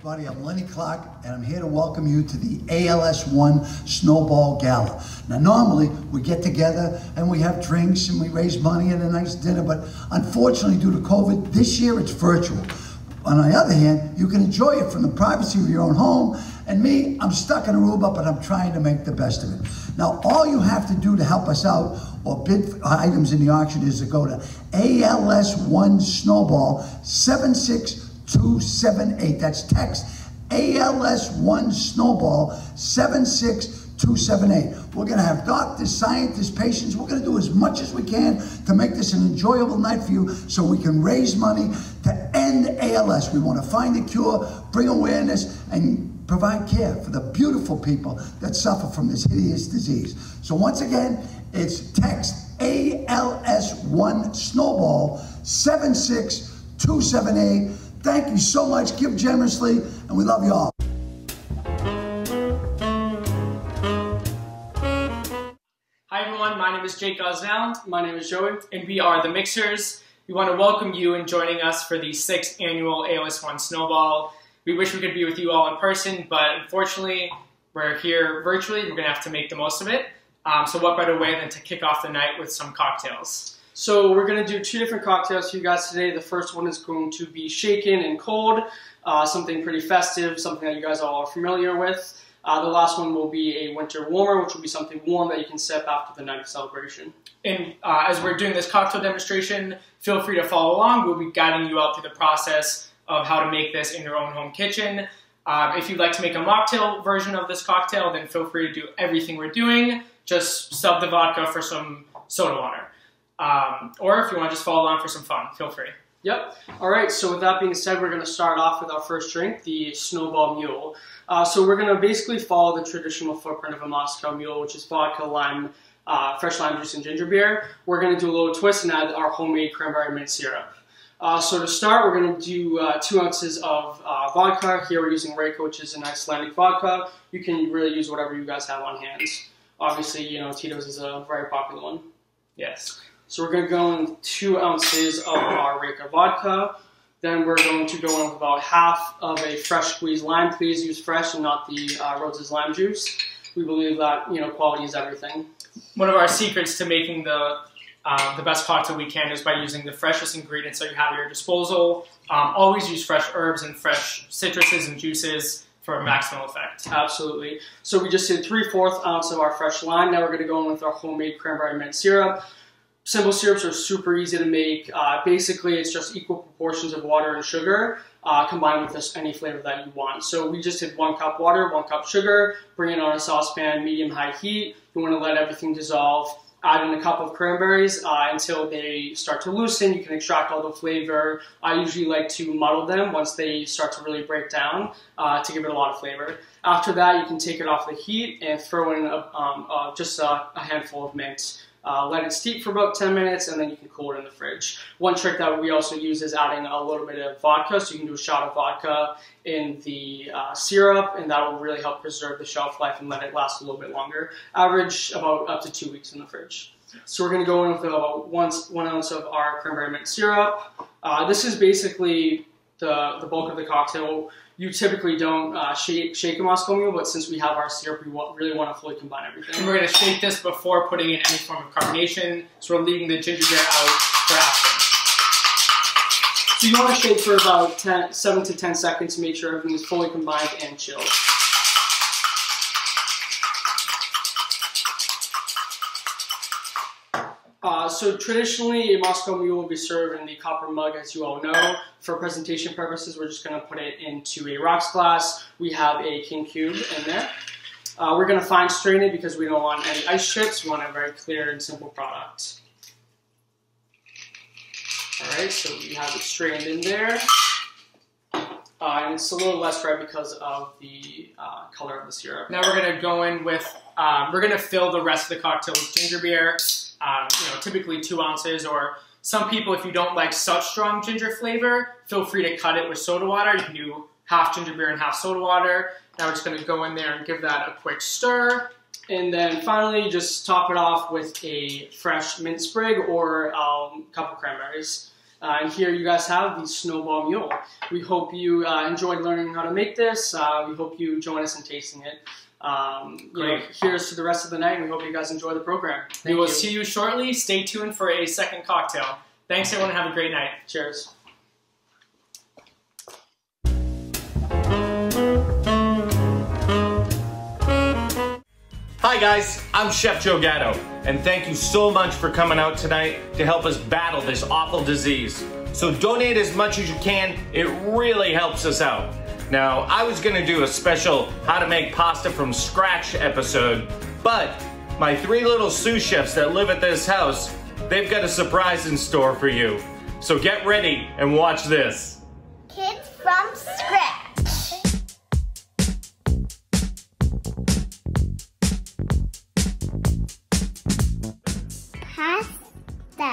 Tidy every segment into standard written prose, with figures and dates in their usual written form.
everybody, I'm Lenny Clark, and I'm here to welcome you to the ALS 1 Snowball Gala. Now, normally we get together and we have drinks and we raise money and a nice dinner, but unfortunately, due to COVID, this year it's virtual. On the other hand, you can enjoy it from the privacy of your own home, and me, I'm stuck in Aruba, but I'm trying to make the best of it. Now, all you have to do to help us out or bid for items in the auction is to go to ALS 1 Snowball 76278. That's text ALS 1 Snowball 76278. We're going to have doctors, scientists, patients. We're going to do as much as we can to make this an enjoyable night for you so we can raise money to end ALS. We want to find a cure, bring awareness, and provide care for the beautiful people that suffer from this hideous disease. So once again, it's text ALS 1 Snowball 76278. Thank you so much. Give generously, and we love you all. Hi everyone, my name is Jake Gosnell. My name is Joey. And we are the Mixers. We want to welcome you in joining us for the 6th annual ALS 1 Snowball. We wish we could be with you all in person, but unfortunately, we're here virtually. We're going to have to make the most of it. So what better way than to kick off the night with some cocktails? So we're going to do 2 different cocktails for you guys today. The first one is going to be shaken and cold, something pretty festive, something that you guys all are familiar with. The last one will be a winter warmer, which will be something warm that you can sip after the night of celebration. And as we're doing this cocktail demonstration, feel free to follow along. We'll be guiding you out through the process of how to make this in your own home kitchen. If you'd like to make a mocktail version of this cocktail, then feel free to do everything we're doing. Just sub the vodka for some soda water. Or if you want to just follow along for some fun, feel free. Yep. All right, so with that being said, we're going to start off with our first drink, the Snowball Mule. So we're going to basically follow the traditional footprint of a Moscow Mule, which is vodka, lime, fresh lime juice, and ginger beer. We're going to do a little twist and add our homemade cranberry mint syrup. So to start, we're going to do 2 ounces of vodka. Here we're using Reiko, which is an Icelandic vodka. You can really use whatever you guys have on hand. Obviously, you know, Tito's is a very popular one. Yes. So we're going to go in 2 ounces of our Reiko vodka. Then we're going to go in with about half of a fresh squeezed lime. Please use fresh and not the Rose's lime juice. We believe that, you know, quality is everything. One of our secrets to making the best cocktail we can is by using the freshest ingredients that you have at your disposal. Always use fresh herbs and fresh citruses and juices for maximum effect. Absolutely. So we just did 3/4 ounce of our fresh lime. Now we're going to go in with our homemade cranberry mint syrup. Simple syrups are super easy to make. Basically, it's just equal proportions of water and sugar combined with just any flavor that you want. So we just did 1 cup water, 1 cup sugar, bring it on a saucepan, medium-high heat. You want to let everything dissolve. Add in a cup of cranberries until they start to loosen. You can extract all the flavor. I usually like to muddle them once they start to really break down to give it a lot of flavor. After that, you can take it off the heat and throw in just a handful of mint. Let it steep for about 10 minutes, and then you can cool it in the fridge. One trick that we also use is adding a little bit of vodka, so you can do a shot of vodka in the syrup, and that will really help preserve the shelf life and let it last a little bit longer. Average about up to 2 weeks in the fridge. So we're going to go in with about 1 ounce of our cranberry mint syrup. This is basically the bulk of the cocktail. You typically don't shake a Moscow Mule, but since we have our syrup, we really want to fully combine everything. And we're going to shake this before putting in any form of carbonation, so we're leaving the ginger beer out for after. So you want to shake for about 7 to 10 seconds to make sure everything is fully combined and chilled. So traditionally, a Moscow Mule will be served in the copper mug, as you all know. For presentation purposes, we're just going to put it into a rocks glass. We have a king cube in there. We're going to fine strain it because we don't want any ice chips. We want a very clear and simple product. All right, so we have it strained in there. And it's a little less red because of the color of the syrup. Now we're going to go in with, we're going to fill the rest of the cocktail with ginger beer. You know, typically 2 ounces, or some people, if you don't like such strong ginger flavor, feel free to cut it with soda water. You can do half ginger beer and half soda water. Now we're just going to go in there and give that a quick stir. And then finally, just top it off with a fresh mint sprig or a cup of cranberries. And here you guys have the Snowball Mule. We hope you enjoyed learning how to make this. We hope you join us in tasting it. Here's to the rest of the night. We hope you guys enjoy the program. We will see you shortly. Stay tuned for a second cocktail. Thanks, everyone. Have a great night. Cheers. Hi guys, I'm Chef Joe Gatto, and thank you so much for coming out tonight to help us battle this awful disease. So donate as much as you can, it really helps us out. Now, I was gonna do a special how to make pasta from scratch episode, but my 3 little sous chefs that live at this house, they've got a surprise in store for you. So get ready and watch this. Kids from scratch. Pasta.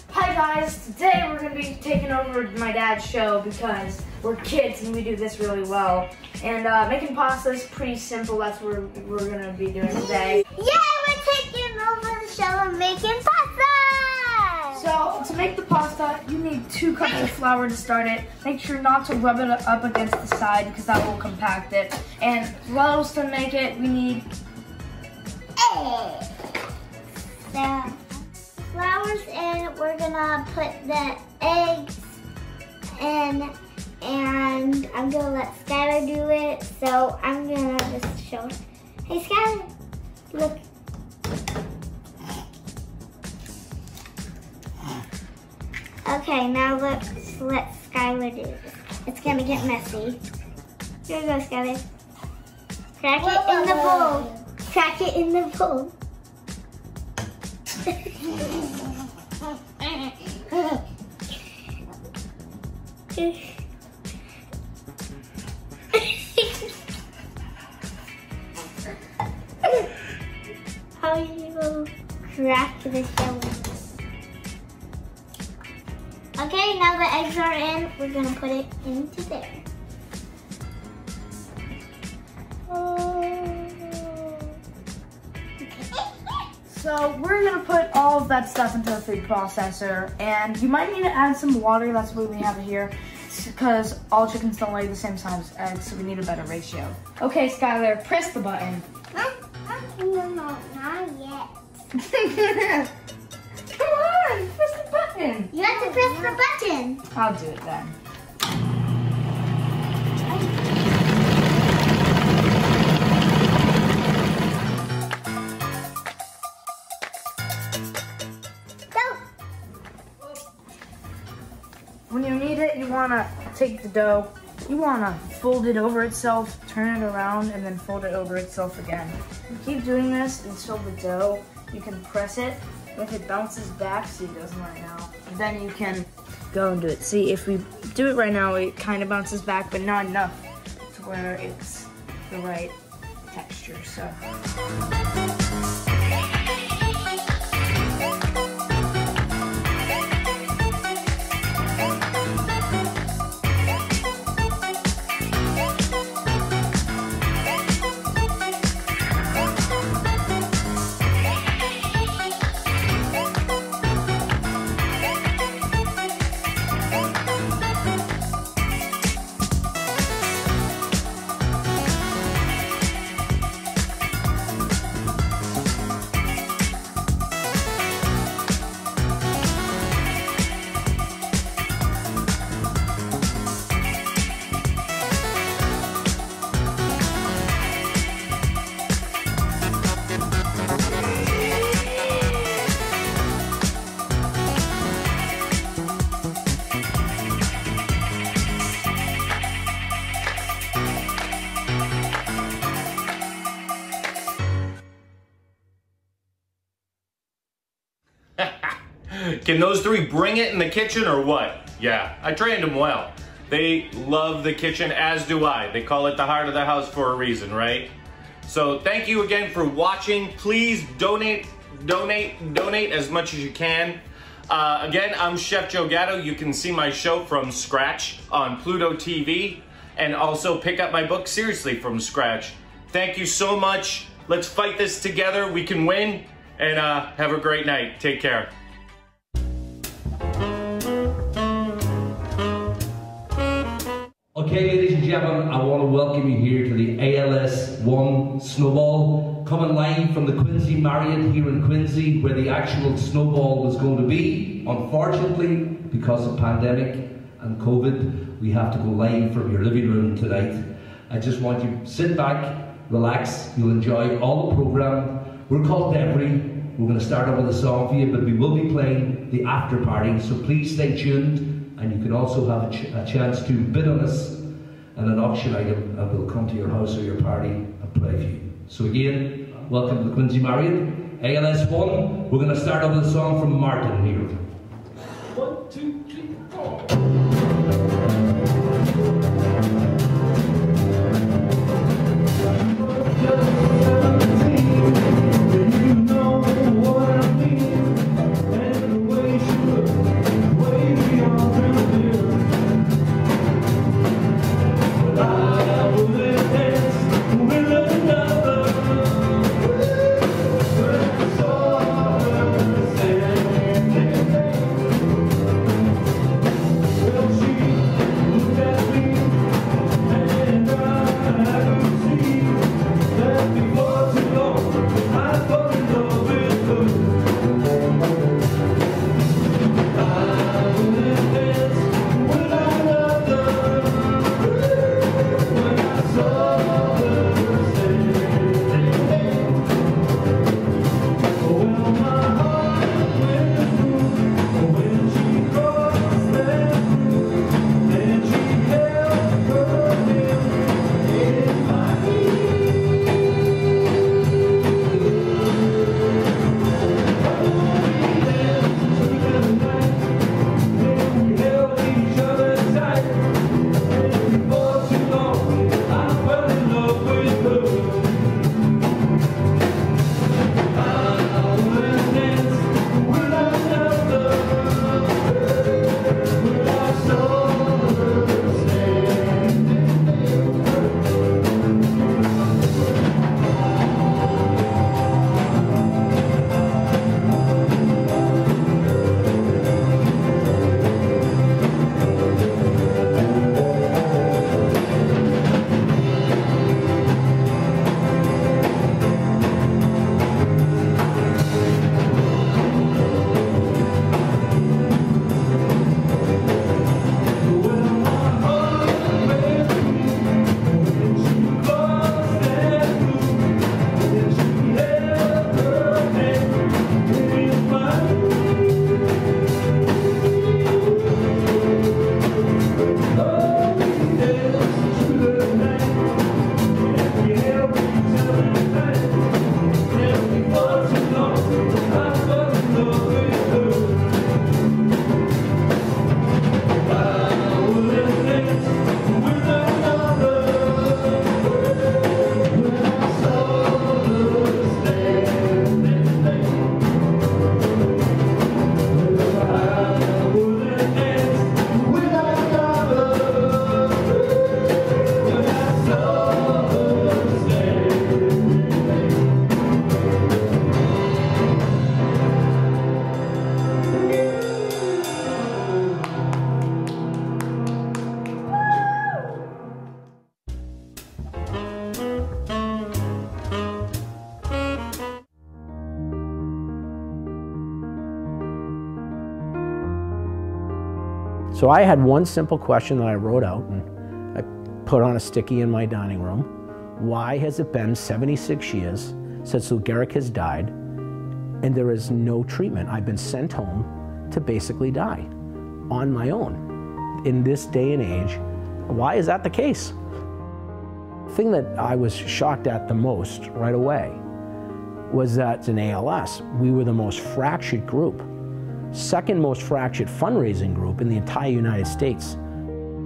Hi guys, today we're going to be taking over my dad's show because we're kids and we do this really well. And making pasta is pretty simple, that's what we're going to be doing today. Yeah, we're taking over the show and making pasta! So, to make the pasta, you need 2 cups of flour to start it. Make sure not to rub it up against the side because that will compact it. And what else to make it, we need eggs. So, flour's in, we're gonna put the eggs in, and I'm gonna let Skylar do it. So, I'm gonna just show her. Hey Skylar, look. Okay, now let's let Skylar do this. It's gonna get messy. Here we go, Skylar. Crack it in the bowl. Crack it in the bowl. How do you crack the shell? Okay, now the eggs are in, we're gonna put it into there. So we're gonna put all of that stuff into the food processor, and you might need to add some water. That's what we have here, because all chickens don't lay the same size eggs, so we need a better ratio. Okay, Skylar, press the button. No, not yet. Come on, press the button. You have to press the button. I'll do it then. When you need it, you want to take the dough, you want to fold it over itself, turn it around, and then fold it over itself again. You keep doing this until the dough, you can press it. If it bounces back, see it doesn't right now, then you can go and do it. See, if we do it right now, it kind of bounces back, but not enough to where it's the right texture, so. Can those 3 bring it in the kitchen or what? Yeah, I trained them well. They love the kitchen, as do I. They call it the heart of the house for a reason, right? So thank you again for watching. Please donate as much as you can. Again, I'm Chef Joe Gatto. You can see my show From Scratch on Pluto TV, and also pick up my book Seriously From Scratch. Thank you so much. Let's fight this together. We can win, and have a great night. Take care. Okay, ladies and gentlemen, I want to welcome you here to the ALS 1 Snowball, coming live from the Quincy Marriott here in Quincy, where the actual snowball was going to be. Unfortunately, because of pandemic and COVID, we have to go live from your living room tonight. I just want you to sit back, relax, you'll enjoy all the program. We're called Debris. We're going to start off with a song for you, but we will be playing the after party, so please stay tuned. And you can also have a chance to bid on us and an auction item, and we'll come to your house or your party and play for you. So again, welcome to the Quincy Marriott, ALS 1. We're going to start off with a song from Martin here. 1, 2, 3, 4. So I had one simple question that I wrote out and I put on a sticky in my dining room. Why has it been 76 years since Lou Gehrig has died and there is no treatment? I've been sent home to basically die on my own. In this day and age, why is that the case? The thing that I was shocked at the most right away was that in ALS, we were the most fractured group. Second most fractured fundraising group in the entire United States.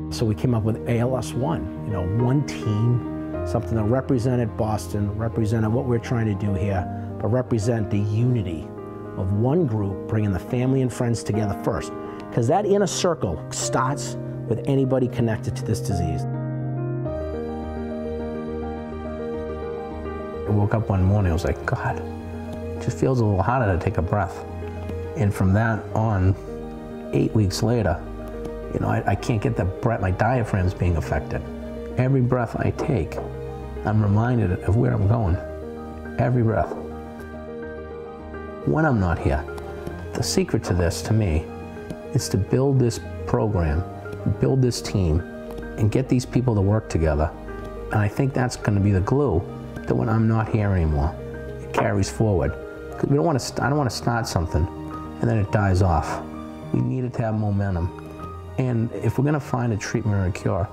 So we came up with ALS 1, one team, something that represented Boston, represented what we're trying to do here, but represent the unity of one group, bringing the family and friends together first. Because that inner circle starts with anybody connected to this disease. woke up one morning, I was like, God, it just feels a little harder to take a breath. And from that on, 8 weeks later, you know, I can't get the breath, my diaphragm's being affected. Every breath I take, I'm reminded of where I'm going. Every breath. When I'm not here, the secret to this, to me, is to build this program, build this team, and get these people to work together. And I think that's going to be the glue that when I'm not here anymore, it carries forward. Because we don't want to, I don't want to start something and then it dies off. We need it to have momentum. And if we're going to find a treatment or a cure,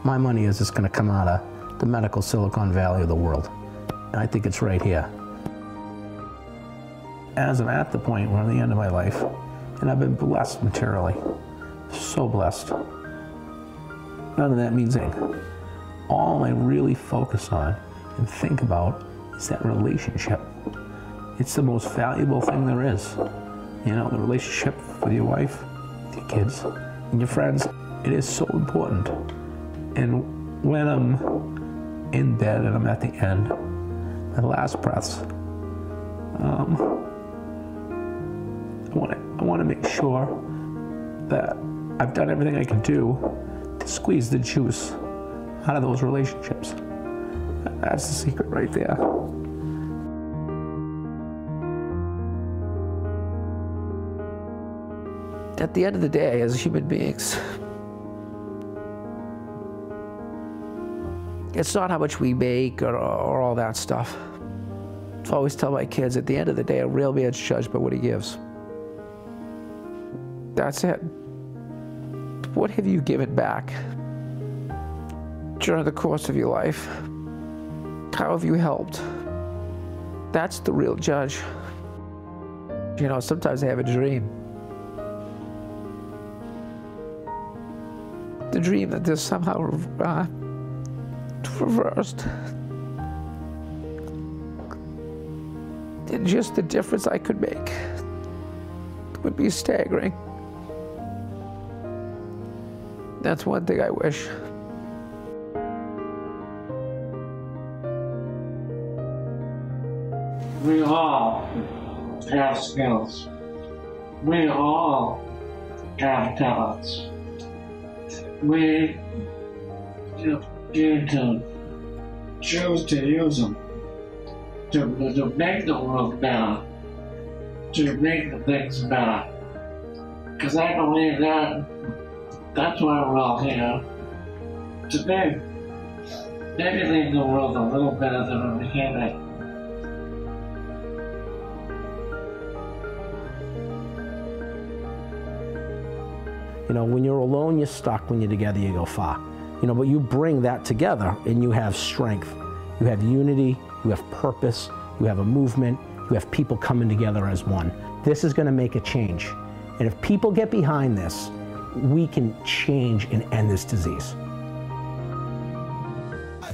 my money is it's going to come out of the medical Silicon Valley of the world. And I think it's right here. As I'm at the point where I'm at the end of my life, and I've been blessed materially, so blessed, none of that means anything. All I really focus on and think about is that relationship. It's the most valuable thing there is. You know, the relationship with your wife, with your kids, and your friends. It is so important. And when I'm in bed and I'm at the end, my last breaths, I want to make sure that I've done everything I can do to squeeze the juice out of those relationships. That's the secret right there. At the end of the day, as human beings, it's not how much we make or all that stuff. I always tell my kids, at the end of the day, a real man's judged by what he gives. That's it. What have you given back during the course of your life? How have you helped? That's the real judge. You know, sometimes I have a dream. The dream that this somehow reversed. And just the difference I could make would be staggering. That's one thing I wish. We all have skills. We all have talents. We just need to choose to use them to make the world better, to make the things better. Because I believe that's why we're all here, to maybe leave the world a little better than we can it. You know, when you're alone, you're stuck. When you're together, you go far. You know, but you bring that together and you have strength. You have unity, you have purpose, you have a movement, you have people coming together as one. This is going to make a change. And if people get behind this, we can change and end this disease.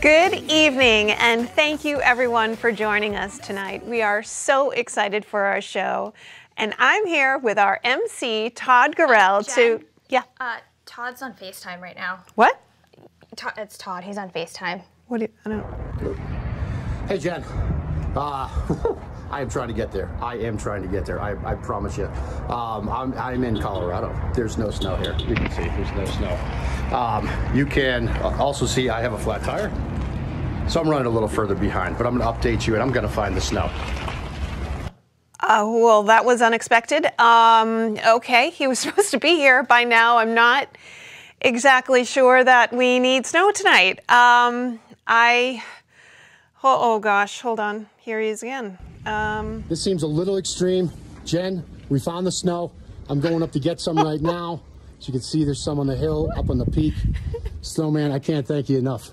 Good evening, and thank you everyone for joining us tonight. We are so excited for our show. And I'm here with our MC, Todd Gorell, Jen, Yeah. Todd's on FaceTime right now. What? It's Todd. He's on FaceTime. What do you, I don't. Hey, Jen. I am trying to get there. I am trying to get there. I promise you. I'm in Colorado. There's no snow here. You can see there's no snow. You can also see I have a flat tire. So I'm running a little further behind, but I'm going to update you and I'm going to find the snow. Well, that was unexpected. Okay, he was supposed to be here by now. I'm not exactly sure that we need snow tonight. Oh gosh, hold on. Here he is again. This seems a little extreme. Jen, we found the snow. I'm going up to get some right now. As you can see, there's some on the hill, up on the peak. Snowman, I can't thank you enough.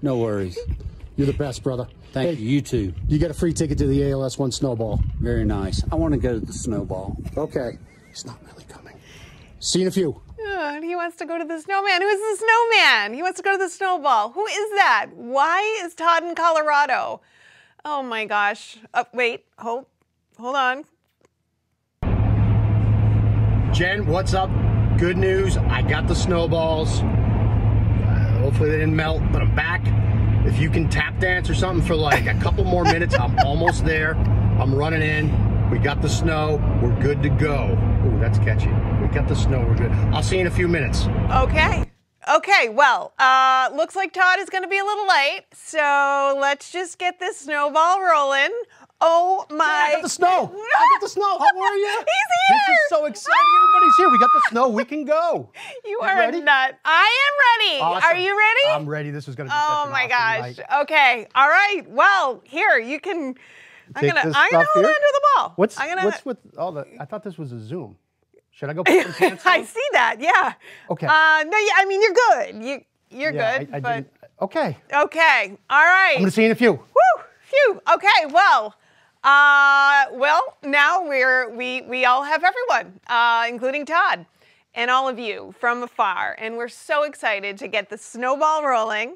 No worries. You're the best, brother. Thank you. You too. You get a free ticket to the ALS 1 Snowball. Very nice. I want to go to the Snowball. Okay. He's not really coming. See you in a few. He wants to go to the snowman. Who is the snowman? He wants to go to the snowball. Who is that? Why is Todd in Colorado? Oh my gosh. Wait, hold on. Jen, what's up? Good news. I got the snowballs. Hopefully they didn't melt, but I'm back. If you can tap dance or something for like a couple more minutes, I'm almost there. I'm running in. We got the snow. We're good to go. Ooh, that's catchy. We got the snow. We're good. I'll see you in a few minutes. Okay. Okay, well, looks like Todd is going to be a little late, so let's just get this snowball rolling. Oh my! I got the snow. I got the snow. How are you? He's here. This is so exciting. Everybody's here. We got the snow. We can go. You are a nut. I am ready. Awesome. Are you ready? I'm ready. This is going to be Oh such an my awesome gosh. night. Okay. All right. Well, here you can. I'm gonna hold on to the ball. What's with all the? I thought this was a Zoom. Should I go put some pants on? I see that. Yeah. Okay. No, yeah. I mean, you're good. You're good. I but didn't. Okay. okay. All right. I'm going to see you in a few. Woo. Phew. Okay. Well. Now we all have everyone, including Todd and all of you from afar, and we're so excited to get the snowball rolling.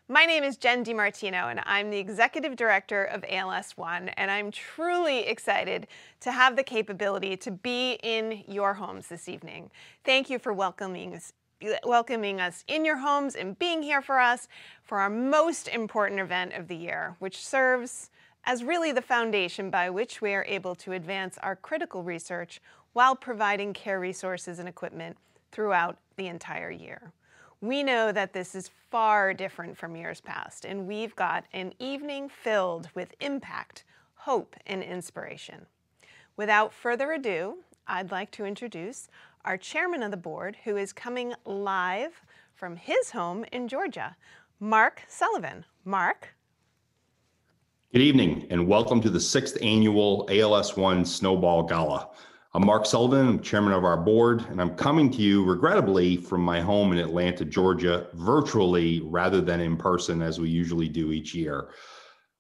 My name is Jen DiMartino, and I'm the Executive Director of ALS One, and I'm truly excited to have the capability to be in your homes this evening. Thank you for welcoming us in your homes and being here for us for our most important event of the year, which serves as really the foundation by which we are able to advance our critical research while providing care resources and equipment throughout the entire year. We know that this is far different from years past, and we've got an evening filled with impact, hope, and inspiration. Without further ado, I'd like to introduce our chairman of the board, who is coming live from his home in Georgia, Mark Sullivan. Mark? Good evening, and welcome to the 6th annual ALS One Snowball Gala. I'm Mark Sullivan, I'm chairman of our board, and I'm coming to you regrettably from my home in Atlanta, Georgia, virtually rather than in person as we usually do each year.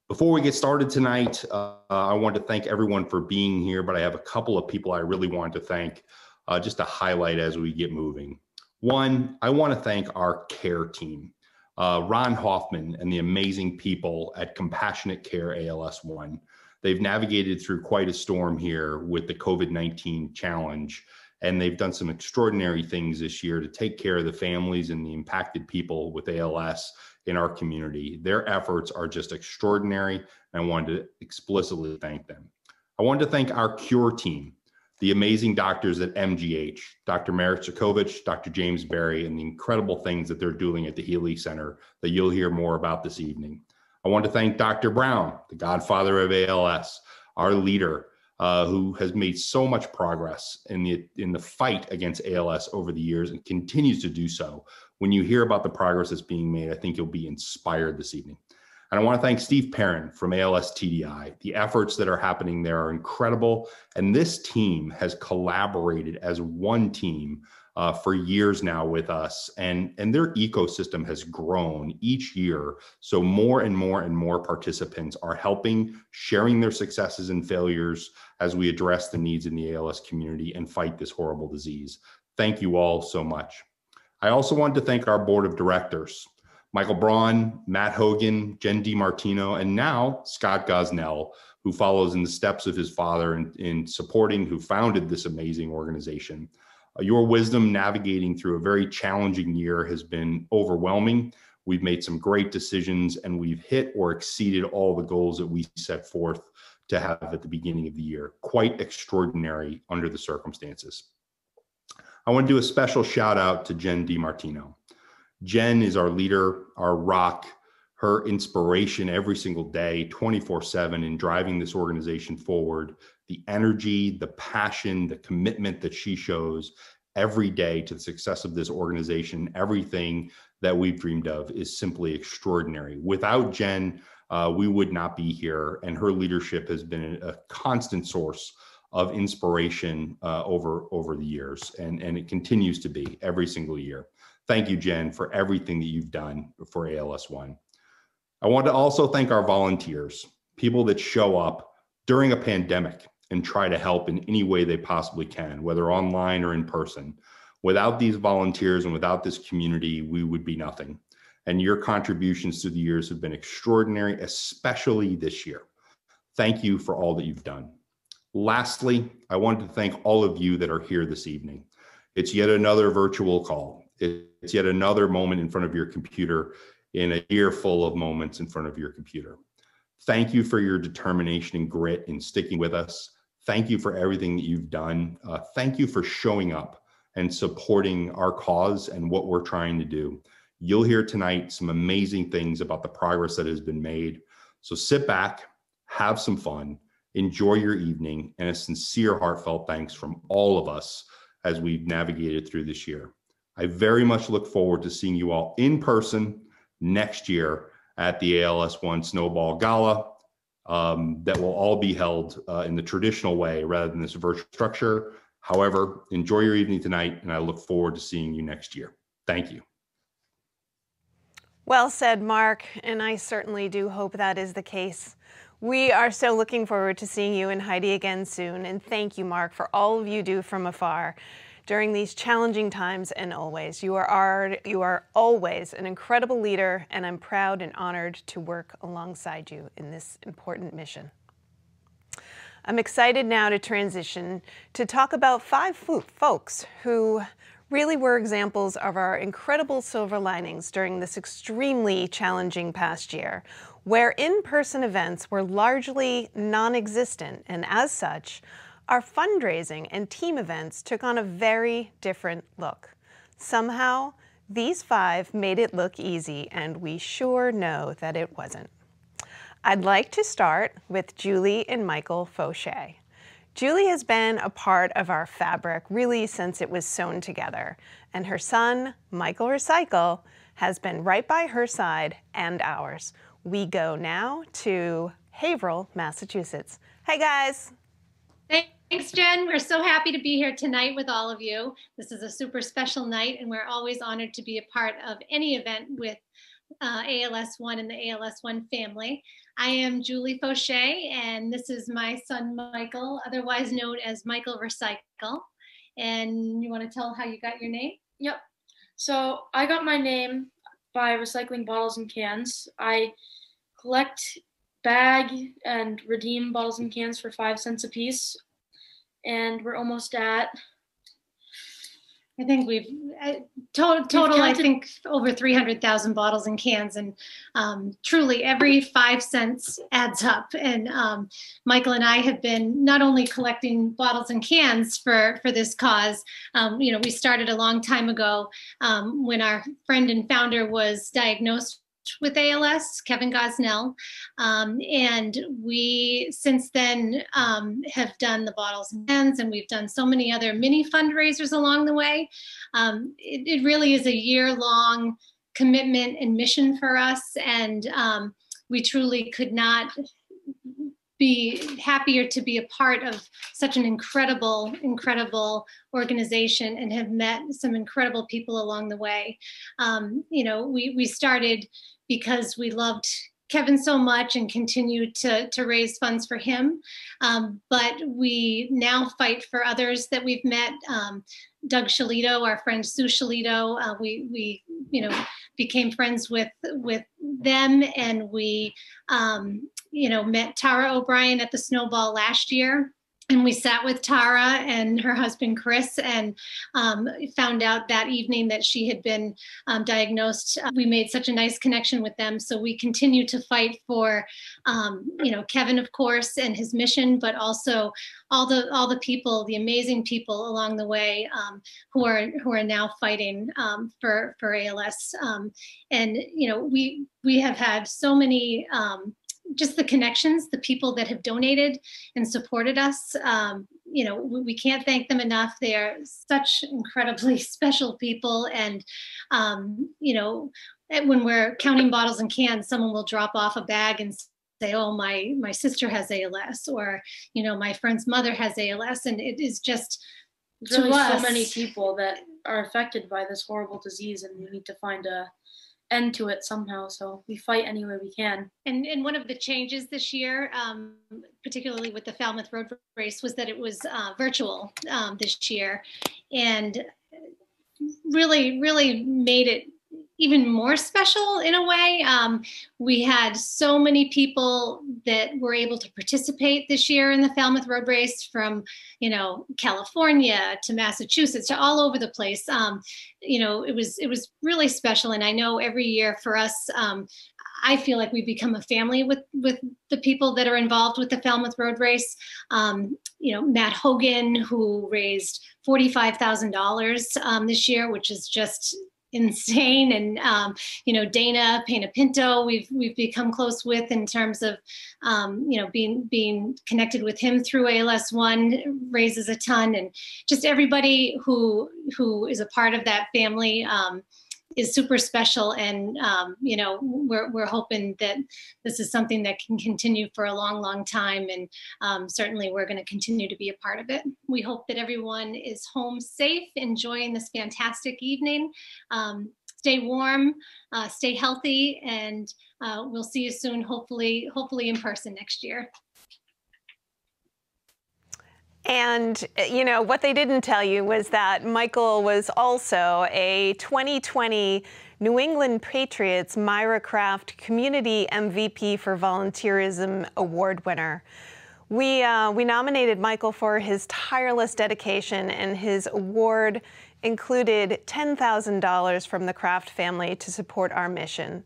Before we get started tonight, I want to thank everyone for being here, but I have a couple of people I really want to thank just to highlight as we get moving. One, I want to thank our care team. Ron Hoffman and the amazing people at Compassionate Care ALS One. They've navigated through quite a storm here with the COVID-19 challenge, and they've done some extraordinary things this year to take care of the families and the impacted people with ALS in our community. Their efforts are just extraordinary, and I wanted to explicitly thank them. I wanted to thank our cure team, the amazing doctors at MGH, Dr. Merritt Jakovich, Dr. James Berry, and the incredible things that they're doing at the Healy Center that you'll hear more about this evening. I want to thank Dr. Brown, the godfather of ALS, our leader, who has made so much progress in the fight against ALS over the years and continues to do so. When you hear about the progress that's being made, I think you'll be inspired this evening. And I want to thank Steve Perrin from ALS TDI. The efforts that are happening there are incredible. And this team has collaborated as one team for years now with us. And their ecosystem has grown each year. So more and more and more participants are helping, sharing their successes and failures as we address the needs in the ALS community and fight this horrible disease. Thank you all so much. I also want to thank our board of directors. Michael Braun, Matt Hogan, Jen DiMartino, and now Scott Gosnell, who follows in the steps of his father in supporting, who founded this amazing organization. Your wisdom navigating through a very challenging year has been overwhelming. We've made some great decisions, and we've hit or exceeded all the goals that we set forth to have at the beginning of the year. Quite extraordinary under the circumstances. I want to do a special shout out to Jen DiMartino. Jen is our leader, our rock, her inspiration every single day, 24/7 in driving this organization forward. The energy, the passion, the commitment that she shows every day to the success of this organization, everything that we've dreamed of is simply extraordinary. Without Jen, we would not be here, and her leadership has been a constant source of inspiration over the years, and it continues to be every single year. Thank you, Jen, for everything that you've done for ALS One. I want to also thank our volunteers, people that show up during a pandemic and try to help in any way they possibly can, whether online or in person. Without these volunteers and without this community, we would be nothing. And your contributions through the years have been extraordinary, especially this year. Thank you for all that you've done. Lastly, I wanted to thank all of you that are here this evening. It's yet another virtual call. It's yet another moment in front of your computer in a year full of moments in front of your computer. Thank you for your determination and grit in sticking with us. Thank you for everything that you've done. Thank you for showing up and supporting our cause and what we're trying to do. You'll hear tonight some amazing things about the progress that has been made. So sit back, have some fun, enjoy your evening, and a sincere, heartfelt thanks from all of us as we've navigated through this year. I very much look forward to seeing you all in person next year at the ALS One Snowball Gala. That will all be held in the traditional way rather than this virtual structure. However, enjoy your evening tonight, and I look forward to seeing you next year. Thank you. Well said, Mark, and I certainly do hope that is the case. We are so looking forward to seeing you and Heidi again soon, and thank you, Mark, for all of you do from afar during these challenging times and always. You are always an incredible leader, and I'm proud and honored to work alongside you in this important mission. I'm excited now to transition to talk about 5 folks who really were examples of our incredible silver linings during this extremely challenging past year, where in-person events were largely non-existent, and as such, our fundraising and team events took on a very different look. Somehow, these 5 made it look easy, and we sure know that it wasn't. I'd like to start with Julie and Michael Fauché. Julie has been a part of our fabric really since it was sewn together, and her son, Michael Recycle, has been right by her side and ours. We go now to Haverhill, Massachusetts. Hey guys. Thanks, Jen. We're so happy to be here tonight with all of you. This is a super special night, and we're always honored to be a part of any event with ALS One and the ALS One family. I am Julie Fauché, and this is my son, Michael, otherwise known as Michael Recycle. And you want to tell how you got your name? Yep. So I got my name by recycling bottles and cans. I collect, bag, and redeem bottles and cans for 5 cents a piece. And we're almost at, I think we've total, I think over 300,000 bottles and cans, and truly every 5 cents adds up. And Michael and I have been not only collecting bottles and cans for this cause. You know, we started a long time ago when our friend and founder was diagnosed with ALS, Kevin Gosnell, and we since then have done the bottles and cans, and we've done so many other mini fundraisers along the way. It really is a year-long commitment and mission for us, and we truly could not be happier to be a part of such an incredible organization and have met some incredible people along the way. You know, we started because we loved Kevin so much and continue to raise funds for him. But we now fight for others that we've met. Doug Shalito, our friend Sue Shalito, we you know, became friends with them, and we you know, met Tara O'Brien at the Snowball last year. And we sat with Tara and her husband, Chris, and found out that evening that she had been diagnosed. We made such a nice connection with them. So we continue to fight for, you know, Kevin, of course, and his mission, but also all the people, the amazing people along the way who are now fighting for ALS. And, you know, we have had so many just the connections, the people that have donated and supported us. You know, we can't thank them enough. They are such incredibly special people. And, you know, when we're counting bottles and cans, someone will drop off a bag and say, oh, my sister has ALS, or, you know, my friend's mother has ALS. And it is just, there's really so many people that are affected by this horrible disease, and we need to find a end to it somehow, so we fight any way we can. And one of the changes this year, particularly with the Falmouth Road Race, was that it was virtual this year, and really made it even more special in a way. We had so many people that were able to participate this year in the Falmouth Road Race, from, you know, California to Massachusetts to all over the place. You know, it was really special. And I know every year for us, I feel like we've become a family with the people that are involved with the Falmouth Road Race. You know, Matt Hogan, who raised $45,000 this year, which is just insane. And you know, Dana Pena Pinto, we've become close with in terms of you know, being connected with him through ALS One, raises a ton, and just everybody who is a part of that family is super special. And you know, we're hoping that this is something that can continue for a long time, and certainly we're going to continue to be a part of it. We hope that everyone is home safe, enjoying this fantastic evening. Stay warm, stay healthy, and we'll see you soon, hopefully in person next year. And, you know, what they didn't tell you was that Michael was also a 2020 New England Patriots Myra Craft Community MVP for Volunteerism Award winner. We nominated Michael for his tireless dedication, and his award included $10,000 from the Craft family to support our mission,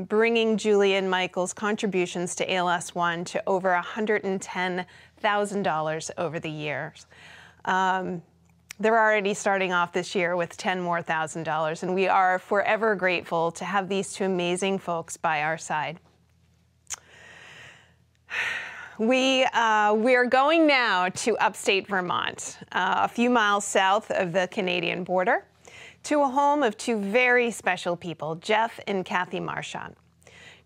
bringing Julie and Michael's contributions to ALS One to over $110,000 over the years. They're already starting off this year with $10,000 more, and we are forever grateful to have these two amazing folks by our side. We are going now to upstate Vermont, a few miles south of the Canadian border, to a home of two very special people, Jeff and Kathy Marchant.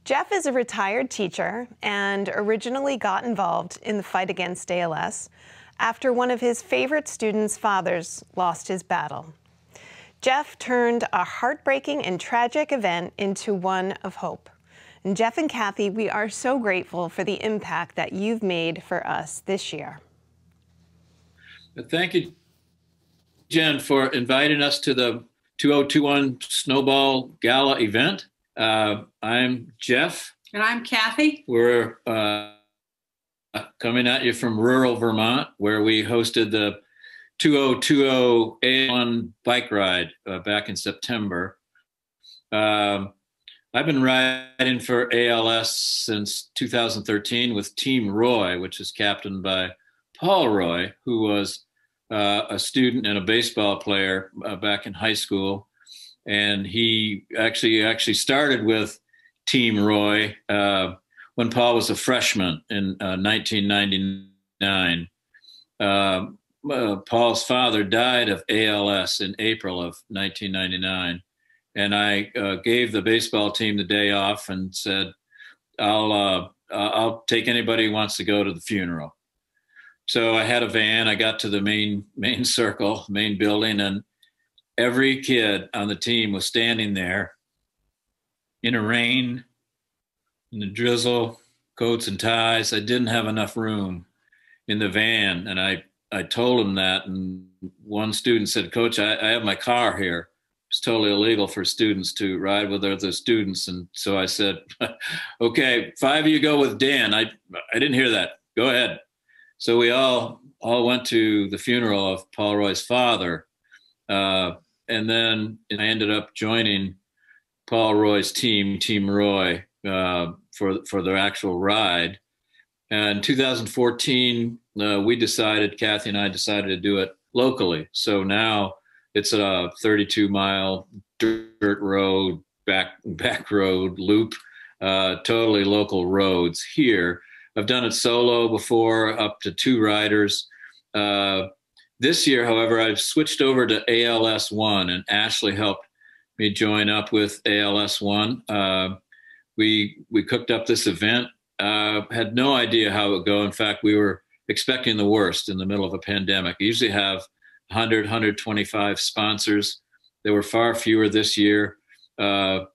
Jeff is a retired teacher and originally got involved in the fight against ALS after one of his favorite students' fathers lost his battle. Jeff turned a heartbreaking and tragic event into one of hope. And Jeff and Kathy, we are so grateful for the impact that you've made for us this year. Thank you, Jen, for inviting us to the 2021 Snowball Gala event. I'm Jeff. And I'm Kathy. We're coming at you from rural Vermont, where we hosted the 2020 ALS bike ride back in September. I've been riding for ALS since 2013 with Team Roy, which is captained by Paul Roy, who was a student and a baseball player back in high school. And he actually started with Team Roy when Paul was a freshman in 1999. Paul's father died of ALS in April of 1999. And I gave the baseball team the day off and said, I'll take anybody who wants to go to the funeral. So I had a van. I got to the main circle, main building, and every kid on the team was standing there in the rain, in the drizzle, coats and ties. I didn't have enough room in the van. And I told them that. And one student said, Coach, I have my car here. It's totally illegal for students to ride with other students. And so I said, okay, 5 of you go with Dan. I didn't hear that. Go ahead. So we all went to the funeral of Paul Roy's father. And then I ended up joining Paul Roy's team, Team Roy, for the actual ride. And in 2014, Kathy and I decided to do it locally. So now it's a 32-mile dirt road, back road loop, totally local roads here. I've done it solo before, up to 2 riders. This year, however, I've switched over to ALS One, and Ashley helped me join up with ALS One. We cooked up this event. Had no idea how it would go. In fact, we were expecting the worst in the middle of a pandemic. We usually have 100, 125 sponsors. There were far fewer this year. So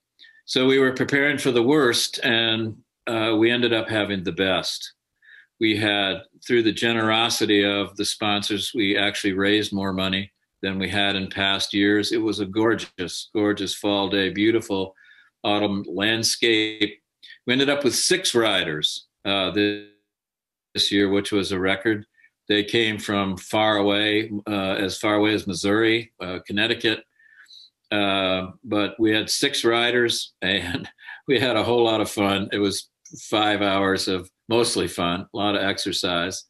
we were preparing for the worst, and we ended up having the best. We had, through the generosity of the sponsors, we actually raised more money than we had in past years. It was a gorgeous, gorgeous fall day, beautiful autumn landscape. We ended up with 6 riders this year, which was a record. They came from far away as Missouri, Connecticut. But we had 6 riders and we had a whole lot of fun. It was 5 hours of mostly fun, a lot of exercise.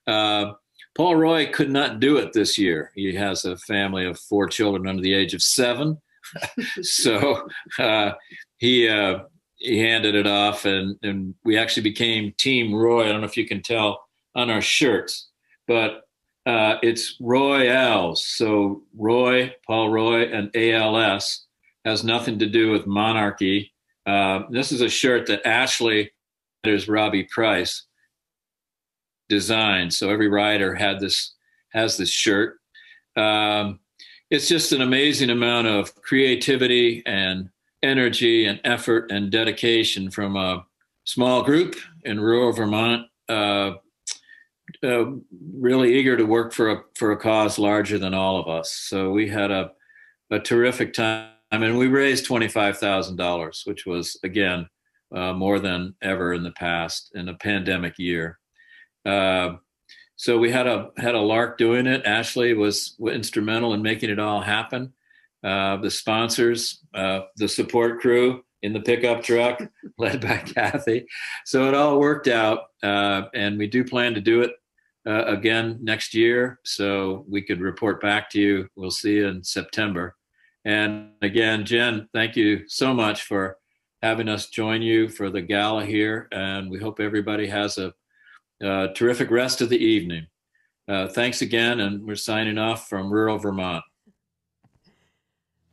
Paul Roy could not do it this year. He has a family of 4 children under the age of 7. So he handed it off, and we actually became Team Roy. I don't know if you can tell on our shirts, but it's Royals. So Roy, Paul Roy, and ALS has nothing to do with monarchy. This is a shirt that Ashley, there's Robbie Price, designed. So every rider has this shirt. It's just an amazing amount of creativity and energy and effort and dedication from a small group in rural Vermont, really eager to work for a cause larger than all of us. So we had a terrific time, and we raised $25,000, which was, again, more than ever in the past in a pandemic year. So we had a lark doing it. Ashley was instrumental in making it all happen. The sponsors, the support crew in the pickup truck led by Kathy. So it all worked out. And we do plan to do it again next year. So we could report back to you. We'll see you in September. And again, Jen, thank you so much for having us join you for the gala here. And we hope everybody has a terrific rest of the evening. Thanks again, and we're signing off from rural Vermont.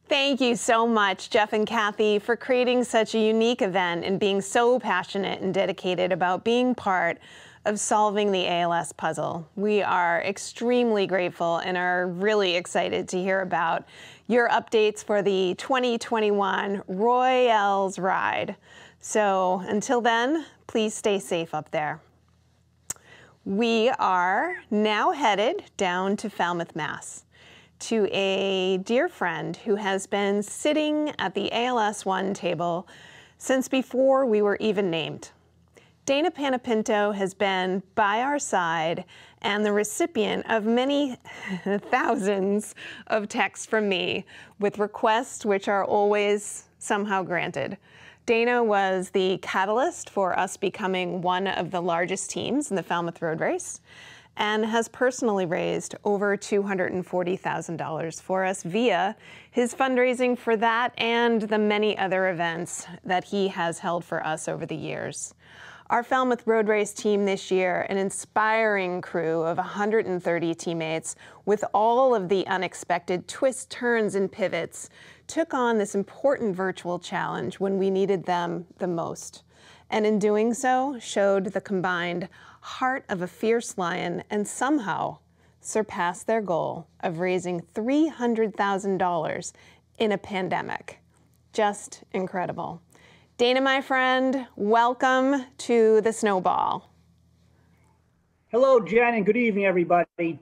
Thank you so much, Jeff and Kathy, for creating such a unique event and being so passionate and dedicated about being part of solving the ALS puzzle. We are extremely grateful and are really excited to hear about your updates for the 2021 Royals ride. So until then, please stay safe up there. We are now headed down to Falmouth, Mass, to a dear friend who has been sitting at the ALS One table since before we were even named. Dana Panapinto has been by our side and the recipient of many thousands of texts from me with requests which are always somehow granted. Dana was the catalyst for us becoming one of the largest teams in the Falmouth Road Race and has personally raised over $240,000 for us via his fundraising for that and the many other events that he has held for us over the years. Our Falmouth Road Race team this year, an inspiring crew of 130 teammates with all of the unexpected twists, turns, and pivots, took on this important virtual challenge when we needed them the most. And in doing so, showed the combined heart of a fierce lion and somehow surpassed their goal of raising $300,000 in a pandemic. Just incredible. Dana, my friend, welcome to the Snowball. Hello, Jen, and good evening, everybody.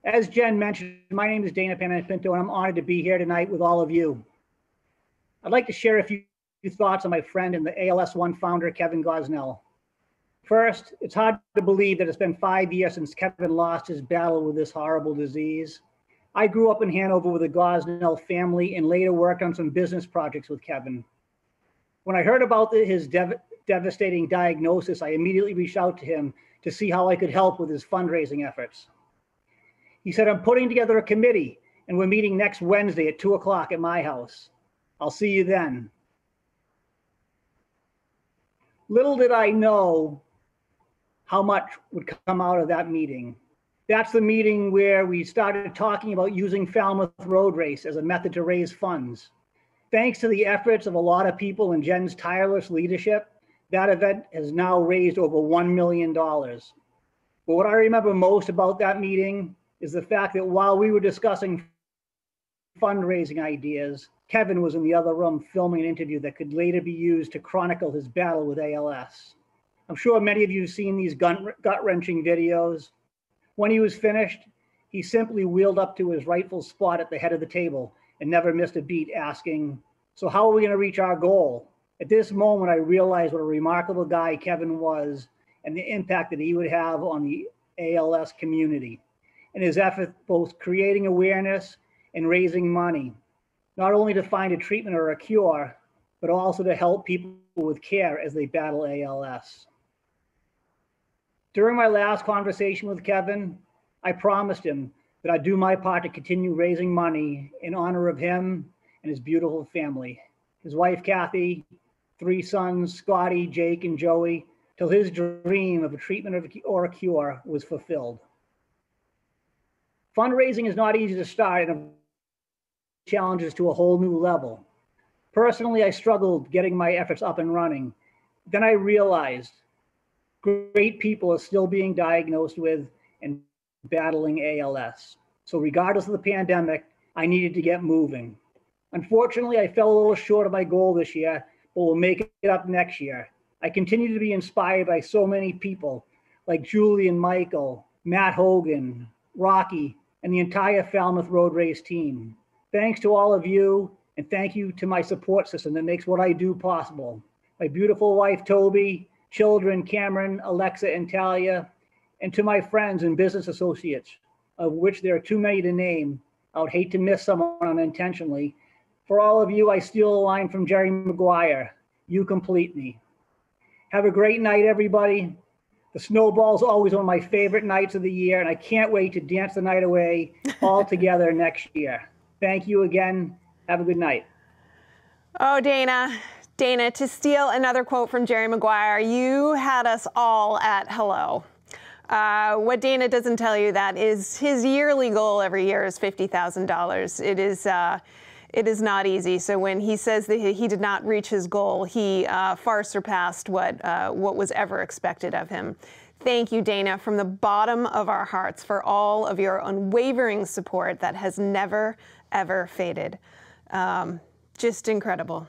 As Jen mentioned, my name is Dana Panapinto, and I'm honored to be here tonight with all of you. I'd like to share a few thoughts on my friend and the ALS One founder, Kevin Gosnell. First, it's hard to believe that it's been 5 years since Kevin lost his battle with this horrible disease. I grew up in Hanover with the Gosnell family and later worked on some business projects with Kevin. When I heard about his devastating diagnosis, I immediately reached out to him to see how I could help with his fundraising efforts. He said, "I'm putting together a committee and we're meeting next Wednesday at 2 o'clock at my house. I'll see you then." Little did I know how much would come out of that meeting. That's the meeting where we started talking about using Falmouth Road Race as a method to raise funds. Thanks to the efforts of a lot of people and Jen's tireless leadership, that event has now raised over $1 million. But what I remember most about that meeting is the fact that while we were discussing fundraising ideas, Kevin was in the other room filming an interview that could later be used to chronicle his battle with ALS. I'm sure many of you have seen these gut-wrenching videos. When he was finished, he simply wheeled up to his rightful spot at the head of the table and never missed a beat, asking, "So how are we going to reach our goal?" At this moment, I realized what a remarkable guy Kevin was and the impact that he would have on the ALS community and his effort both creating awareness and raising money, not only to find a treatment or a cure, but also to help people with care as they battle ALS. During my last conversation with Kevin, I promised him that I'd do my part to continue raising money in honor of him and his beautiful family, his wife, Kathy, 3 sons, Scotty, Jake, and Joey, till his dream of a treatment or a cure was fulfilled. Fundraising is not easy to start and challenges to a whole new level. Personally, I struggled getting my efforts up and running. Then I realized great people are still being diagnosed with and battling ALS. So regardless of the pandemic, I needed to get moving. Unfortunately, I fell a little short of my goal this year, but we'll make it up next year. I continue to be inspired by so many people like Julie and Michael, Matt Hogan, Rocky, and the entire Falmouth Road Race team. Thanks to all of you, and thank you to my support system that makes what I do possible. My beautiful wife, Toby, children, Cameron, Alexa, and Talia, and to my friends and business associates, of which there are too many to name. I would hate to miss someone unintentionally. For all of you, I steal a line from Jerry Maguire: "You complete me." Have a great night, everybody. The Snowball is always one of my favorite nights of the year, and I can't wait to dance the night away all together next year. Thank you again. Have a good night. Oh, Dana, to steal another quote from Jerry Maguire, you had us all at hello. What Dana doesn't tell you that is his yearly goal every year is $50,000. It is not easy. So when he says that he did not reach his goal, he far surpassed what was ever expected of him. Thank you, Dana, from the bottom of our hearts for all of your unwavering support that has never, ever faded. Just incredible.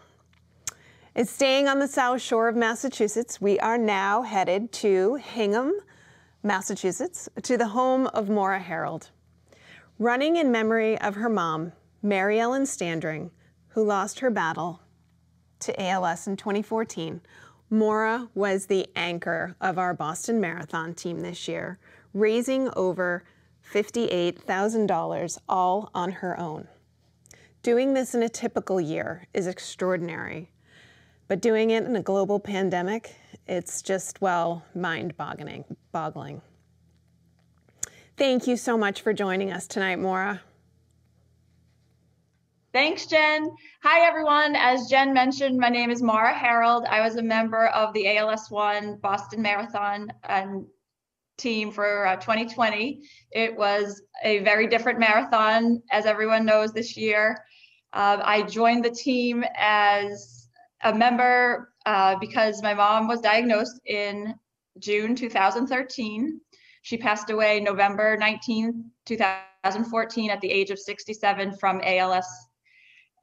And staying on the South Shore of Massachusetts, we are now headed to Hingham, Massachusetts, to the home of Maura Harold. Running in memory of her mom, Mary Ellen Standring, who lost her battle to ALS in 2014, Maura was the anchor of our Boston Marathon team this year, raising over $58,000 all on her own. Doing this in a typical year is extraordinary, but doing it in a global pandemic, it's just, well, mind-boggling. Thank you so much for joining us tonight, Maura. Thanks, Jen. Hi, everyone. As Jen mentioned, my name is Maura Harold. I was a member of the ALS1 Boston Marathon team for 2020. It was a very different marathon, as everyone knows, this year. I joined the team as a member because my mom was diagnosed in June 2013. She passed away November 19, 2014 at the age of 67 from ALS.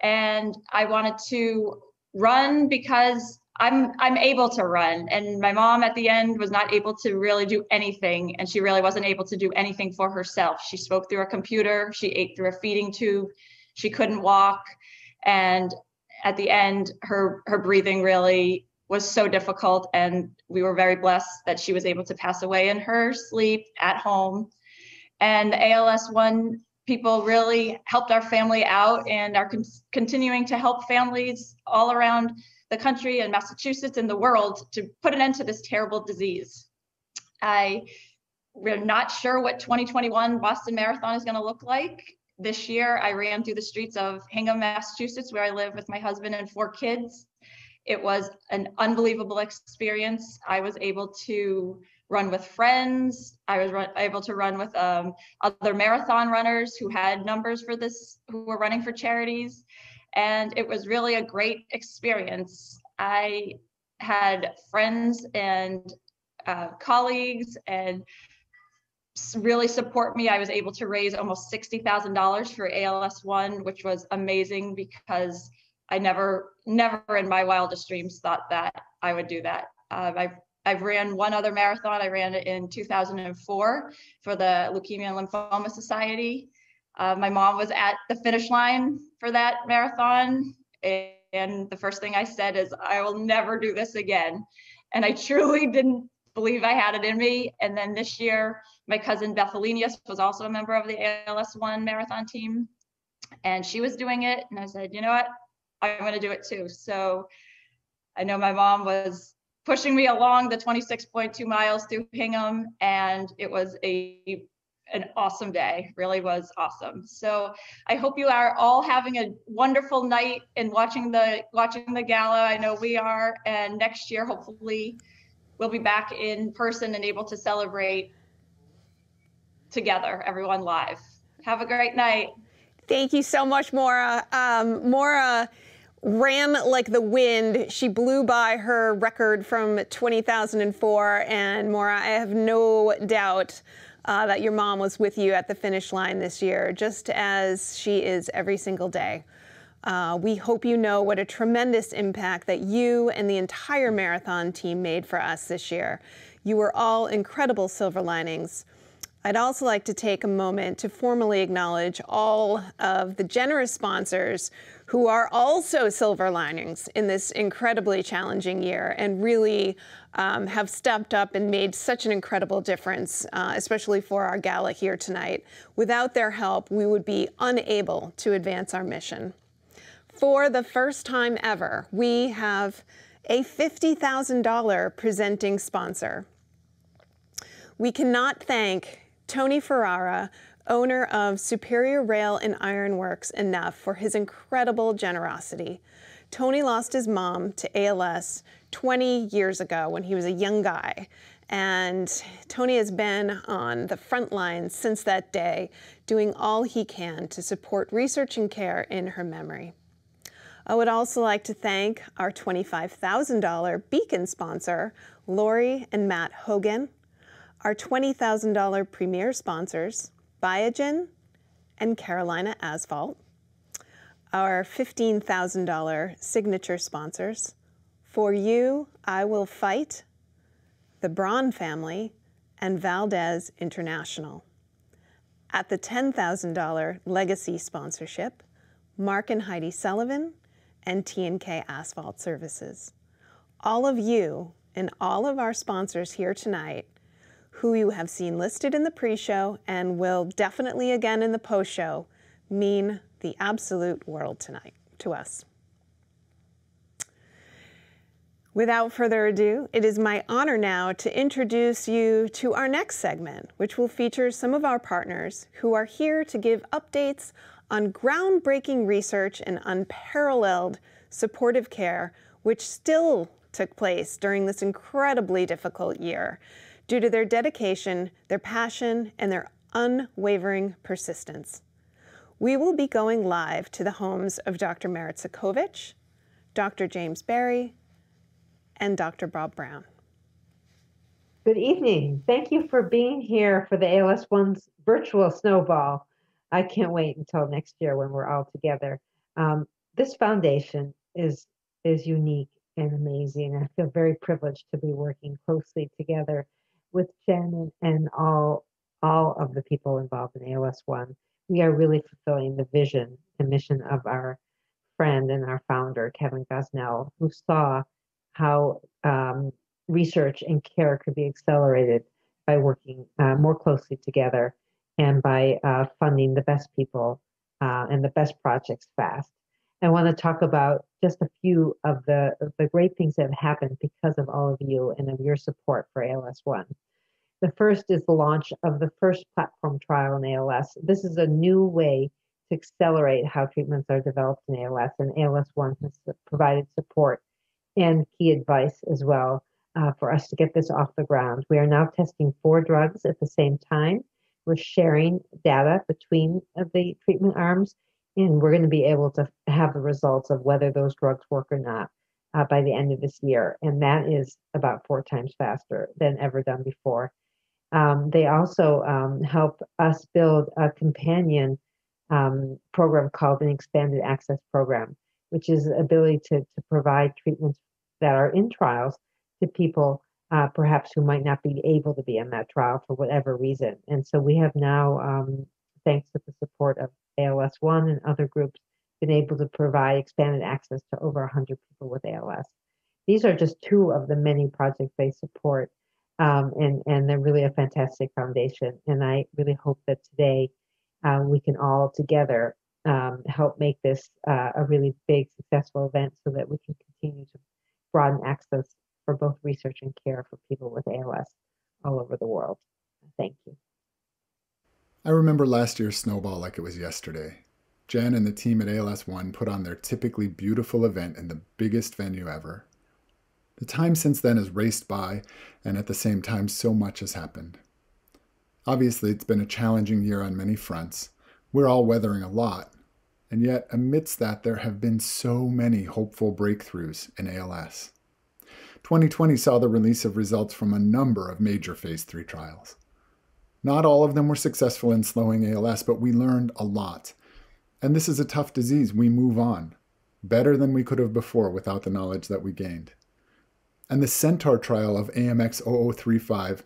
And I wanted to run because I'm able to run, and my mom at the end was not able to really do anything, and she really wasn't able to do anything for herself. She spoke through a computer, she ate through a feeding tube, she couldn't walk, and at the end her breathing really was so difficult, and we were very blessed that she was able to pass away in her sleep at home. And the ALS1 people really helped our family out and are continuing to help families all around the country and Massachusetts and the world to put an end to this terrible disease. We're not sure what 2021 Boston Marathon is going to look like. This year, I ran through the streets of Hingham, Massachusetts, where I live with my husband and 4 kids. It was an unbelievable experience. I was able to run with friends. I was able to run with other marathon runners who had numbers for this, who were running for charities. And it was really a great experience. I had friends and colleagues and really support me. I was able to raise almost $60,000 for ALS1, which was amazing because I never in my wildest dreams thought that I would do that. I I've ran one other marathon. I ran it in 2004 for the Leukemia and Lymphoma Society. My mom was at the finish line for that marathon. And the first thing I said is, I will never do this again. And I truly didn't believe I had it in me. And then this year, my cousin Bethelinius was also a member of the ALS1 marathon team. And she was doing it. And I said, you know what? I'm going to do it too. So I know my mom was pushing me along the 26.2 miles through Hingham, and it was an awesome day. Really was awesome. So I hope you are all having a wonderful night and watching the gala. I know we are, and next year hopefully we'll be back in person and able to celebrate together, everyone live. Have a great night. Thank you so much, Maura. Maura ran like the wind. She blew by her record from 2004. And Maura, I have no doubt that your mom was with you at the finish line this year, just as she is every single day. We hope you know what a tremendous impact that you and the entire marathon team made for us this year. You were all incredible silver linings. I'd also like to take a moment to formally acknowledge all of the generous sponsors who are also silver linings in this incredibly challenging year and really have stepped up and made such an incredible difference, especially for our gala here tonight. Without their help, we would be unable to advance our mission. For the first time ever, we have a $50,000 presenting sponsor. We cannot thank Tony Ferrara, owner of Superior Rail and Iron Works, enough for his incredible generosity. Tony lost his mom to ALS 20 years ago when he was a young guy. And Tony has been on the front lines since that day, doing all he can to support research and care in her memory. I would also like to thank our $25,000 Beacon sponsor, Lori and Matt Hogan, our $20,000 premier sponsors, Biogen and Carolina Asphalt, our $15,000 signature sponsors, For You, I Will Fight, the Braun family, and Valdez International. At the $10,000 legacy sponsorship, Mark and Heidi Sullivan and T&K Asphalt Services. All of you and all of our sponsors here tonight, who you have seen listed in the pre-show and will definitely again in the post-show, mean the absolute world tonight to us. Without further ado, it is my honor now to introduce you to our next segment, which will feature some of our partners who are here to give updates on groundbreaking research and unparalleled supportive care, which still took place during this incredibly difficult year, due to their dedication, their passion, and their unwavering persistence. We will be going live to the homes of Dr. Merit Sokovich, Dr. James Barry, and Dr. Bob Brown. Good evening. Thank you for being here for the ALS1's virtual snowball. I can't wait until next year when we're all together. This foundation is unique and amazing. I feel very privileged to be working closely together with Jen and all of the people involved in ALS1. We are really fulfilling the vision and mission of our friend and our founder, Kevin Gosnell, who saw how research and care could be accelerated by working more closely together and by funding the best people and the best projects fast. I want to talk about just a few of the great things that have happened because of all of you and of your support for ALS1. The first is the launch of the first platform trial in ALS. This is a new way to accelerate how treatments are developed in ALS, and ALS1 has provided support and key advice as well for us to get this off the ground. We are now testing 4 drugs at the same time. We're sharing data between the treatment arms, and we're going to be able to have the results of whether those drugs work or not by the end of this year. And that is about 4 times faster than ever done before. They also help us build a companion program called an Expanded Access Program, which is the ability to provide treatments that are in trials to people perhaps who might not be able to be in that trial for whatever reason. And so we have now, thanks to the support of ALS One and other groups, been able to provide expanded access to over 100 people with ALS. These are just two of the many projects they support, and they're really a fantastic foundation. And I really hope that today we can all together help make this a really big, successful event so that we can continue to broaden access for both research and care for people with ALS all over the world. Thank you. I remember last year's Snowball like it was yesterday. Jen and the team at ALS One put on their typically beautiful event in the biggest venue ever. The time since then has raced by, and at the same time, so much has happened. Obviously, it's been a challenging year on many fronts. We're all weathering a lot, and yet amidst that, there have been so many hopeful breakthroughs in ALS. 2020 saw the release of results from a number of major phase 3 trials. Not all of them were successful in slowing ALS, but we learned a lot. And this is a tough disease. We move on, better than we could have before without the knowledge that we gained. And the Centaur trial of AMX0035,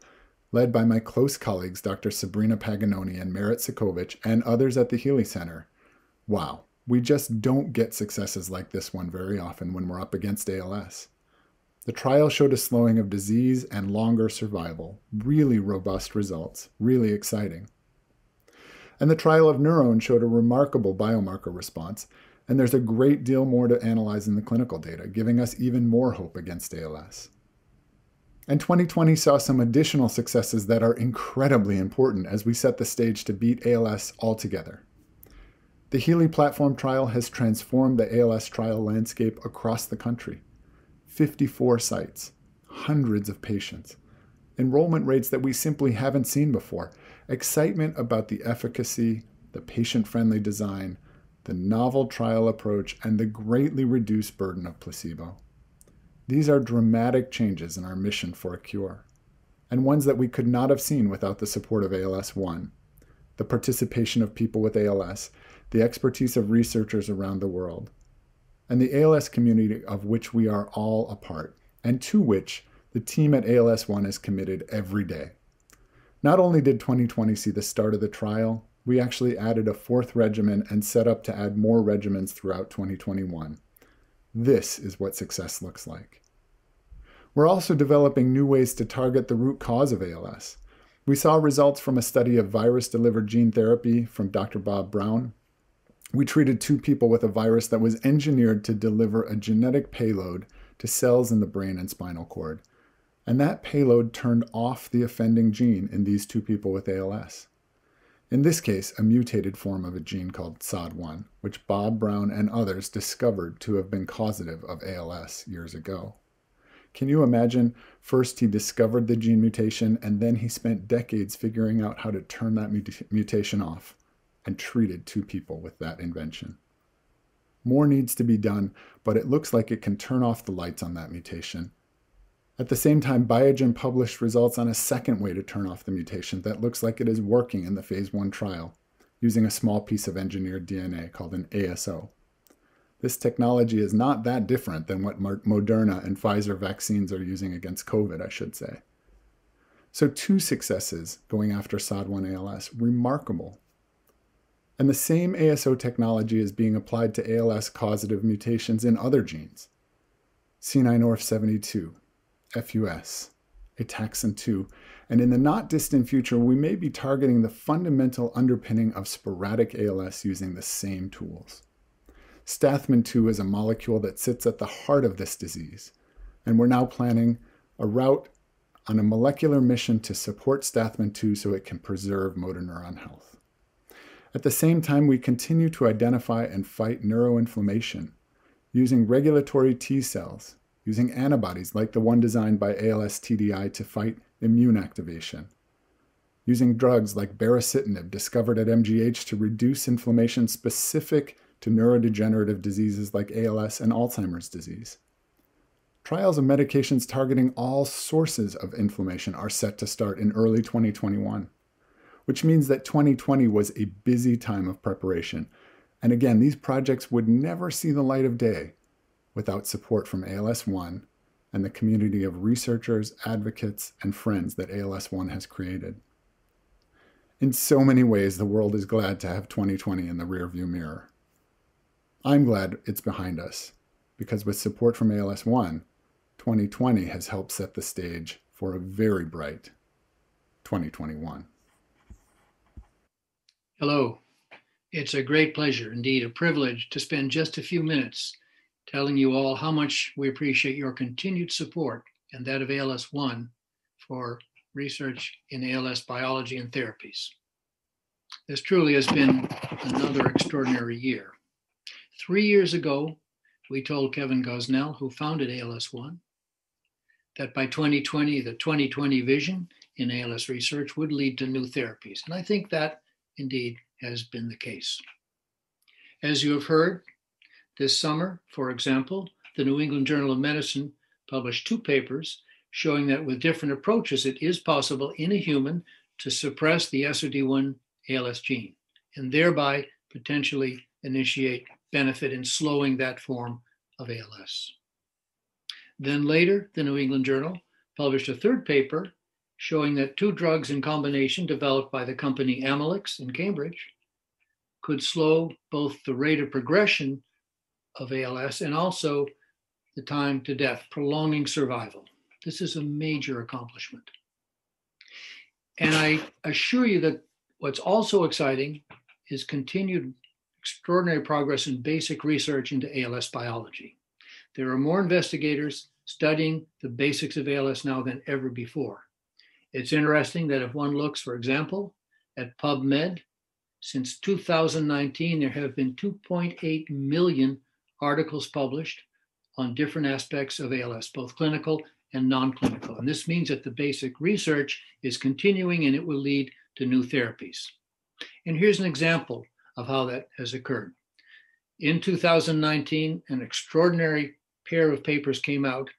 led by my close colleagues Dr. Sabrina Paganoni and Merit Sikovich and others at the Healy Center. Wow, we just don't get successes like this one very often when we're up against ALS. The trial showed a slowing of disease and longer survival, really robust results, really exciting. And the trial of Neurone showed a remarkable biomarker response, and there's a great deal more to analyze in the clinical data, giving us even more hope against ALS. And 2020 saw some additional successes that are incredibly important as we set the stage to beat ALS altogether. The Healy platform trial has transformed the ALS trial landscape across the country. 54 sites, hundreds of patients, enrollment rates that we simply haven't seen before, excitement about the efficacy, the patient-friendly design, the novel trial approach, and the greatly reduced burden of placebo. These are dramatic changes in our mission for a cure, and ones that we could not have seen without the support of ALS One, the participation of people with ALS, the expertise of researchers around the world, and the ALS community of which we are all a part, and to which the team at ALS One is committed every day. Not only did 2020 see the start of the trial, we actually added a 4th regimen and set up to add more regimens throughout 2021. This is what success looks like. We're also developing new ways to target the root cause of ALS. We saw results from a study of virus-delivered gene therapy from Dr. Bob Brown. We treated 2 people with a virus that was engineered to deliver a genetic payload to cells in the brain and spinal cord. And that payload turned off the offending gene in these 2 people with ALS. In this case, a mutated form of a gene called SOD1, which Bob Brown and others discovered to have been causative of ALS years ago. Can you imagine? First he discovered the gene mutation, and then he spent decades figuring out how to turn that mutation off, and treated 2 people with that invention. More needs to be done, but it looks like it can turn off the lights on that mutation. At the same time, Biogen published results on a second way to turn off the mutation that looks like it is working in the phase 1 trial, using a small piece of engineered DNA called an ASO. This technology is not that different than what Moderna and Pfizer vaccines are using against COVID, I should say. So 2 successes going after SOD1 ALS, remarkable. And the same ASO technology is being applied to ALS causative mutations in other genes. C9orf72, FUS, ataxin-2, and in the not distant future, we may be targeting the fundamental underpinning of sporadic ALS using the same tools. Stathmin-2 is a molecule that sits at the heart of this disease, and we're now planning a route on a molecular mission to support Stathmin-2 so it can preserve motor neuron health. At the same time, we continue to identify and fight neuroinflammation using regulatory T cells, using antibodies like the one designed by ALS TDI to fight immune activation, using drugs like baricitinib discovered at MGH to reduce inflammation specific to neurodegenerative diseases like ALS and Alzheimer's disease. Trials of medications targeting all sources of inflammation are set to start in early 2021, which means that 2020 was a busy time of preparation. And again, these projects would never see the light of day without support from ALS One and the community of researchers, advocates, and friends that ALS One has created. In so many ways, the world is glad to have 2020 in the rearview mirror. I'm glad it's behind us, because with support from ALS One, 2020 has helped set the stage for a very bright 2021. Hello. It's a great pleasure, indeed a privilege, to spend just a few minutes telling you all how much we appreciate your continued support and that of ALS One for research in ALS biology and therapies. This truly has been another extraordinary year. 3 years ago, we told Kevin Gosnell, who founded ALS One, that by 2020, the 2020 vision in ALS research would lead to new therapies. And I think that indeed has been the case. As you have heard, this summer, for example, the New England Journal of Medicine published 2 papers showing that with different approaches, it is possible in a human to suppress the SOD1 ALS gene and thereby potentially initiate benefit in slowing that form of ALS. Then later, the New England Journal published a 3rd paper showing that 2 drugs in combination developed by the company Amylyx in Cambridge could slow both the rate of progression of ALS and also the time to death, prolonging survival. This is a major accomplishment. And I assure you that what's also exciting is continued extraordinary progress in basic research into ALS biology. There are more investigators studying the basics of ALS now than ever before. It's interesting that if one looks, for example, at PubMed, since 2019, there have been 2.8 million articles published on different aspects of ALS, both clinical and non-clinical. And this means that the basic research is continuing and it will lead to new therapies. And here's an example of how that has occurred. In 2019, an extraordinary pair of papers came out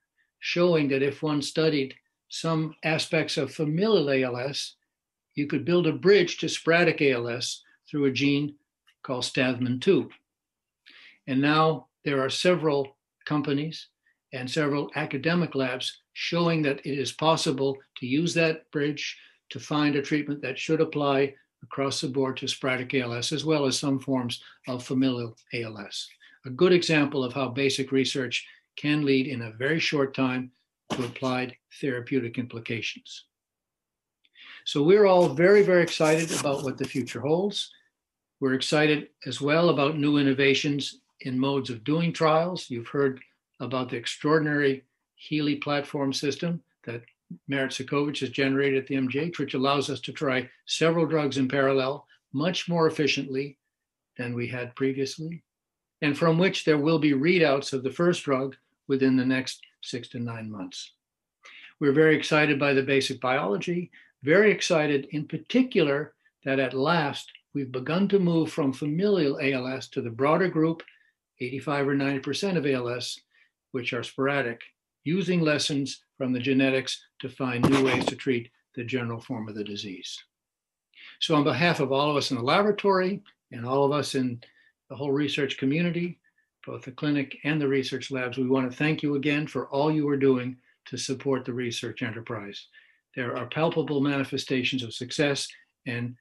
showing that if one studied some aspects of familial ALS, you could build a bridge to sporadic ALS through a gene called STAVMAN2. And now there are several companies and several academic labs showing that it is possible to use that bridge to find a treatment that should apply across the board to sporadic ALS, as well as some forms of familial ALS. A good example of how basic research can lead in a very short time to applied therapeutic implications. So we're all very, very excited about what the future holds. We're excited as well about new innovations in modes of doing trials. You've heard about the extraordinary Healy platform system that Merit Sikovich has generated at the MGH, which allows us to try several drugs in parallel much more efficiently than we had previously, and from which there will be readouts of the first drug within the next 6 to 9 months. We're very excited by the basic biology, very excited in particular that at last we've begun to move from familial ALS to the broader group, 85 or 90% of ALS, which are sporadic, using lessons from the genetics to find new ways to treat the general form of the disease. So on behalf of all of us in the laboratory and all of us in the whole research community, both the clinic and the research labs, we want to thank you again for all you are doing to support the research enterprise. There are palpable manifestations of success, and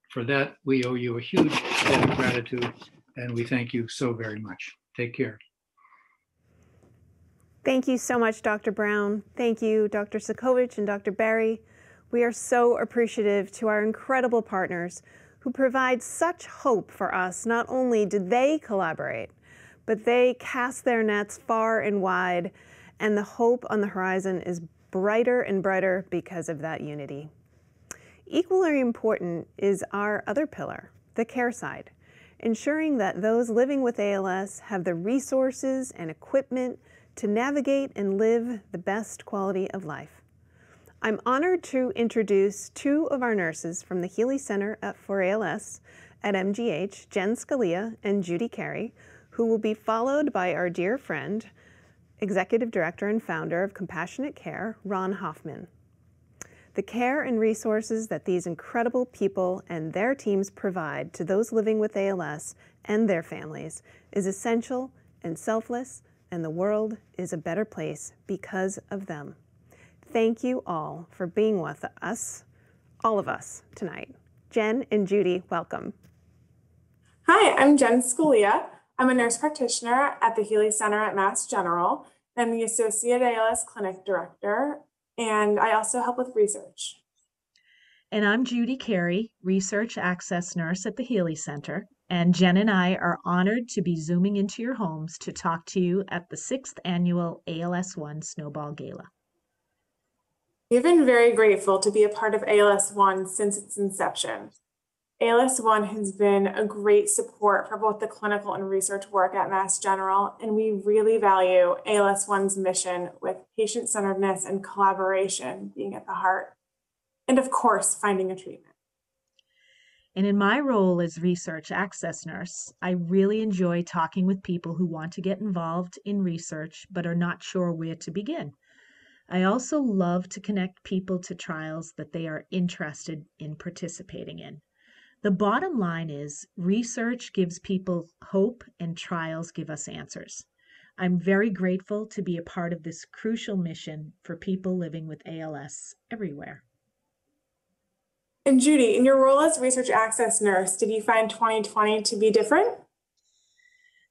for that, we owe you a huge debt of gratitude, and we thank you so very much. Take care. Thank you so much, Dr. Brown. Thank you, Dr. Sikovich and Dr. Berry. We are so appreciative to our incredible partners who provide such hope for us. Not only did they collaborate, but they cast their nets far and wide, and the hope on the horizon is brighter and brighter because of that unity. Equally important is our other pillar, the care side, ensuring that those living with ALS have the resources and equipment to navigate and live the best quality of life. I'm honored to introduce 2 of our nurses from the Healy Center for ALS at MGH, Jen Scalia and Judy Carey, who will be followed by our dear friend, Executive Director and Founder of Compassionate Care, Ron Hoffman. The care and resources that these incredible people and their teams provide to those living with ALS and their families is essential and selfless and the world is a better place because of them. Thank you all for being with us, all of us, tonight. Jen and Judy, welcome. Hi, I'm Jen Scalia. I'm a nurse practitioner at the Healy Center at Mass General. I'm the Associate ALS Clinic Director, and I also help with research. And I'm Judy Carey, Research Access Nurse at the Healy Center. And Jen and I are honored to be zooming into your homes to talk to you at the 6th Annual ALS One Snowball Gala. We've been very grateful to be a part of ALS One since its inception. ALS One has been a great support for both the clinical and research work at Mass General, and we really value ALS One's mission with patient-centeredness and collaboration being at the heart. And of course, finding a treatment. And in my role as research access nurse, I really enjoy talking with people who want to get involved in research but are not sure where to begin. I also love to connect people to trials that they are interested in participating in. The bottom line is research gives people hope and trials give us answers. I'm very grateful to be a part of this crucial mission for people living with ALS everywhere. And Judy, in your role as research access nurse, did you find 2020 to be different?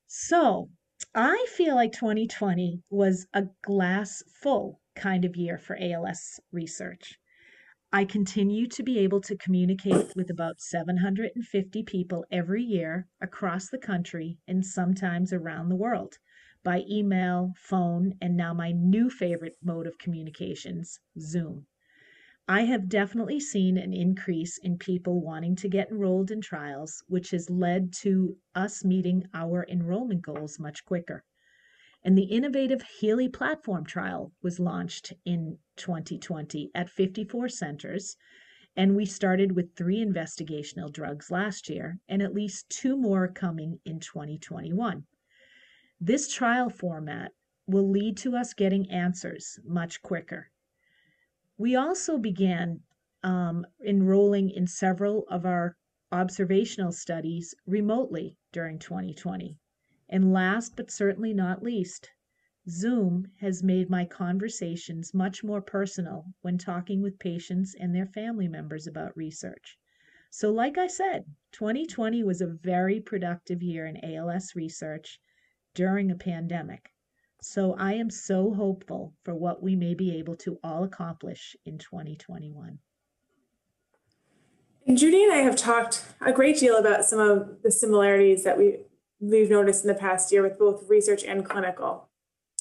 So I feel like 2020 was a glass full kind of year for ALS research. I continue to be able to communicate with about 750 people every year across the country and sometimes around the world by email, phone, and now my new favorite mode of communications, Zoom. I have definitely seen an increase in people wanting to get enrolled in trials, which has led to us meeting our enrollment goals much quicker. And the innovative Healy platform trial was launched in 2020 at 54 centers, and we started with 3 investigational drugs last year, and at least 2 more coming in 2021. This trial format will lead to us getting answers much quicker. We also began enrolling in several of our observational studies remotely during 2020. And last but certainly not least, Zoom has made my conversations much more personal when talking with patients and their family members about research. So like I said, 2020 was a very productive year in ALS research during a pandemic. So I am so hopeful for what we may be able to all accomplish in 2021. And Judy and I have talked a great deal about some of the similarities that we've noticed in the past year with both research and clinical.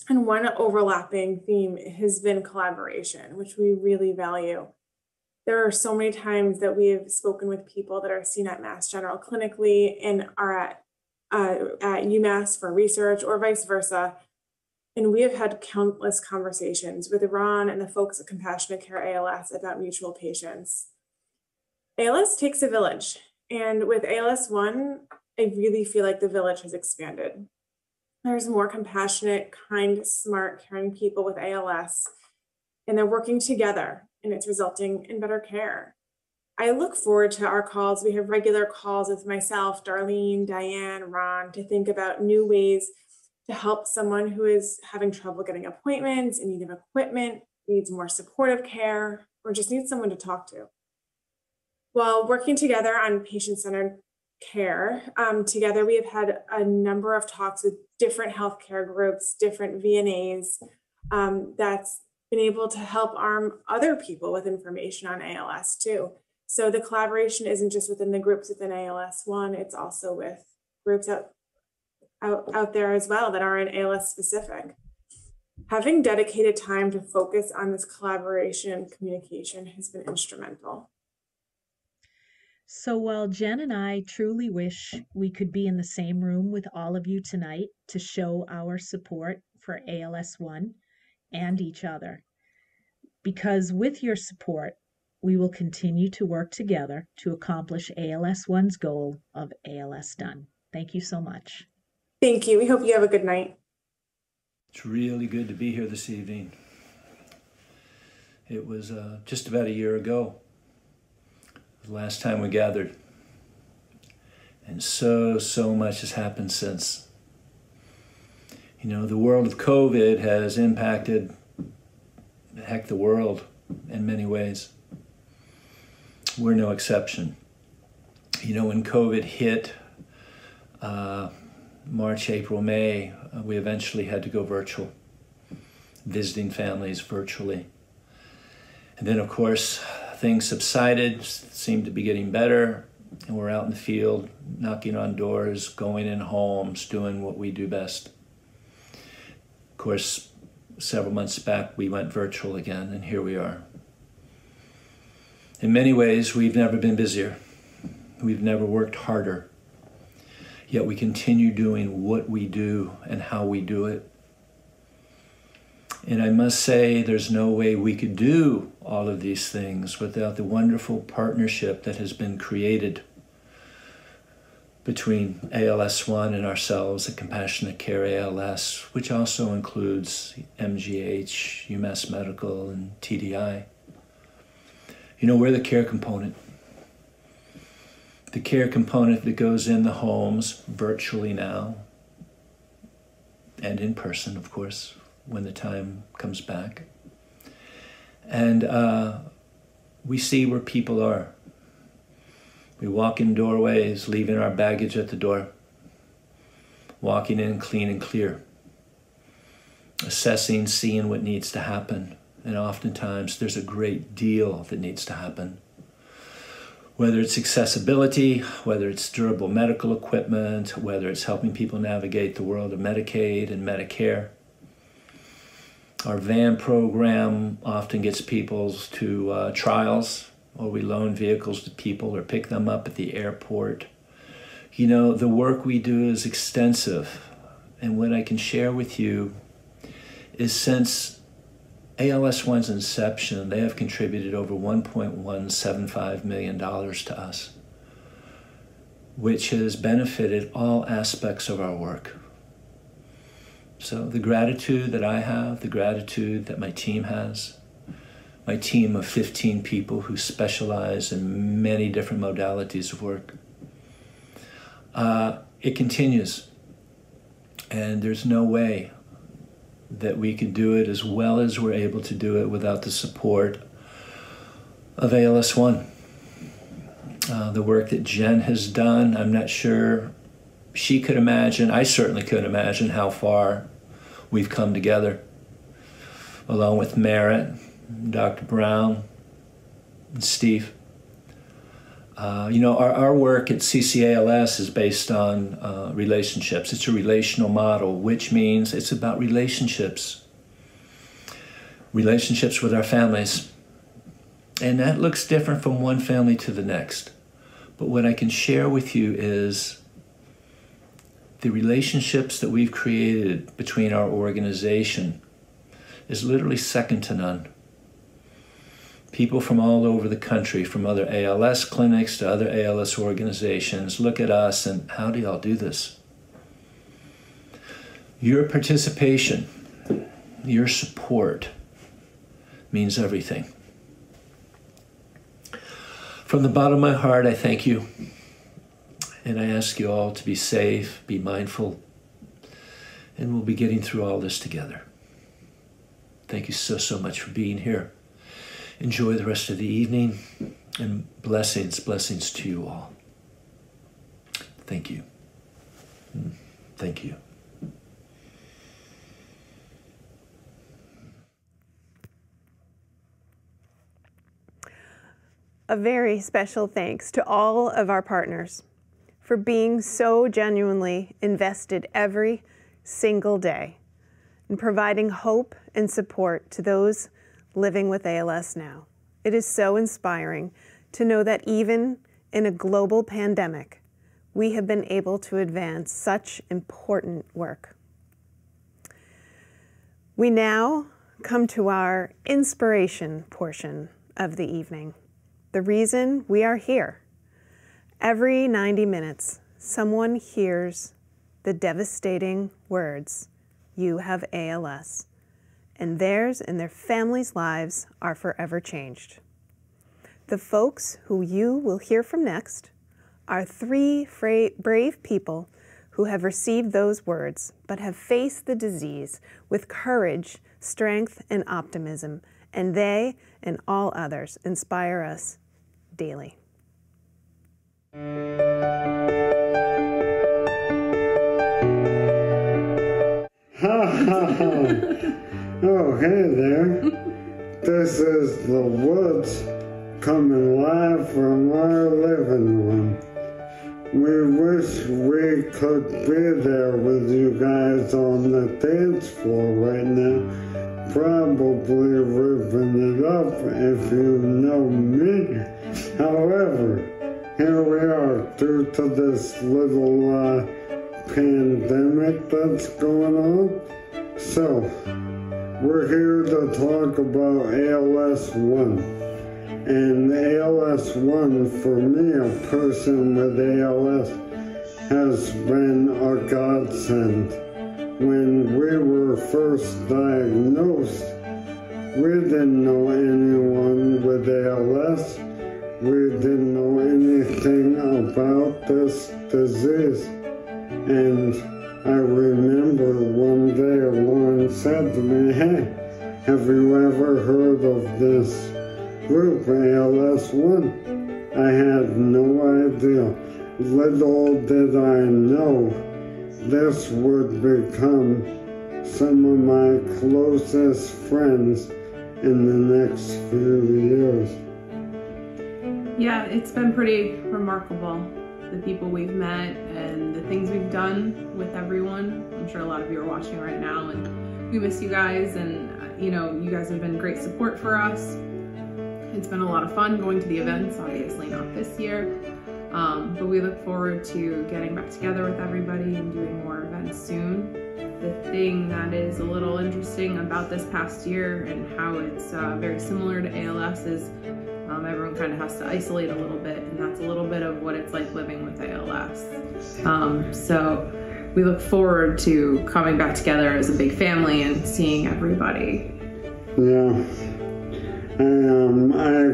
And one overlapping theme has been collaboration, which we really value. There are so many times that we have spoken with people that are seen at Mass General clinically and are at UMass for research or vice versa. And we have had countless conversations with Ron and the folks at Compassionate Care ALS about mutual patients. ALS takes a village, and with ALS One, I really feel like the village has expanded. There's more compassionate, kind, smart, caring people with ALS, and they're working together, and it's resulting in better care. I look forward to our calls. We have regular calls with myself, Darlene, Diane, Ron, to think about new ways to help someone who is having trouble getting appointments, in need of equipment, needs more supportive care, or just needs someone to talk to. While working together on patient-centered care, together we have had a number of talks with different healthcare groups, different VNAs, that's been able to help arm other people with information on ALS too. So the collaboration isn't just within the groups within ALS One, it's also with groups out there as well that aren't ALS specific. Having dedicated time to focus on this collaboration and communication has been instrumental. So while Jen and I truly wish we could be in the same room with all of you tonight to show our support for ALS One and each other, because with your support, we will continue to work together to accomplish ALS One's goal of ALS Done. Thank you so much. Thank you. We hope you have a good night. It's really good to be here this evening. It was just about a year ago, the last time we gathered. And so much has happened since. You know, the world of COVID has impacted, heck, the world in many ways. We're no exception. You know, when COVID hit, March, April, May, we eventually had to go virtual, visiting families virtually. And then, of course, things subsided, seemed to be getting better, and we're out in the field, knocking on doors, going in homes, doing what we do best. Of course, several months back, we went virtual again, and here we are. In many ways, we've never been busier. We've never worked harder. Yet we continue doing what we do and how we do it. And I must say, there's no way we could do all of these things without the wonderful partnership that has been created between ALS One and ourselves at Compassionate Care ALS, which also includes MGH, UMass Medical, and TDI. You know, we're the care component. The care component that goes in the homes virtually now, and in person, of course, when the time comes back. And we see where people are. We walk in doorways, leaving our baggage at the door, walking in clean and clear, assessing, seeing what needs to happen. And oftentimes there's a great deal that needs to happen. Whether it's accessibility, whether it's durable medical equipment, whether it's helping people navigate the world of Medicaid and Medicare. Our van program often gets people to trials, or we loan vehicles to people or pick them up at the airport. You know, the work we do is extensive. And what I can share with you is since ALS One's inception, they have contributed over $1.175 million to us, which has benefited all aspects of our work. So the gratitude that I have, the gratitude that my team has, my team of 15 people who specialize in many different modalities of work, it continues. And there's no way that we could do it as well as we're able to do it without the support of ALS One. The work that Jen has done, I'm not sure she could imagine, I certainly couldn't imagine how far we've come together, along with Merritt, Dr. Brown, and Steve. You know, our work at CCALS is based on relationships. It's a relational model, which means it's about relationships. Relationships with our families. And that looks different from one family to the next. But what I can share with you is the relationships that we've created between our organization is literally second to none. People from all over the country, from other ALS clinics to other ALS organizations, look at us and how do y'all do this? Your participation, your support means everything. From the bottom of my heart, I thank you. And I ask you all to be safe, be mindful, and we'll be getting through all this together. Thank you so, so much for being here. Enjoy the rest of the evening, and blessings to you all. Thank you. Thank you. A very special thanks to all of our partners for being so genuinely invested every single day in providing hope and support to those living with ALS now. It is so inspiring to know that even in a global pandemic, we have been able to advance such important work. We now come to our inspiration portion of the evening. The reason we are here. Every 90 minutes, someone hears the devastating words, "You have ALS," and theirs and their families' lives are forever changed. The folks who you will hear from next are three brave people who who have received those words but have faced the disease with courage, strength, and optimism, and they and all others inspire us daily. Oh, hey there. This is the woods coming live from our living room. We wish we could be there with you guys on the dance floor right now, probably ripping it up if you know me. However, here we are due to this little pandemic that's going on. So, we're here to talk about ALS-1. And ALS-1, for me, a person with ALS, has been a godsend. When we were first diagnosed, we didn't know anyone with ALS. We didn't know anything about this disease. And I remember one day Lauren said to me, "Hey, have you ever heard of this group, ALS-1? I had no idea. Little did I know this would become some of my closest friends in the next few years. Yeah, it's been pretty remarkable, the people we've met and the things we've done with everyone. I'm sure a lot of you are watching right now, and we miss you guys, and you know, you guys have been great support for us. It's been a lot of fun going to the events, obviously not this year, but we look forward to getting back together with everybody and doing more events soon. The thing that is a little interesting about this past year and how it's very similar to ALS is everyone kind of has to isolate a little bit, and that's a little bit of what it's like living with ALS. So we look forward to coming back together as a big family and seeing everybody. Yeah, I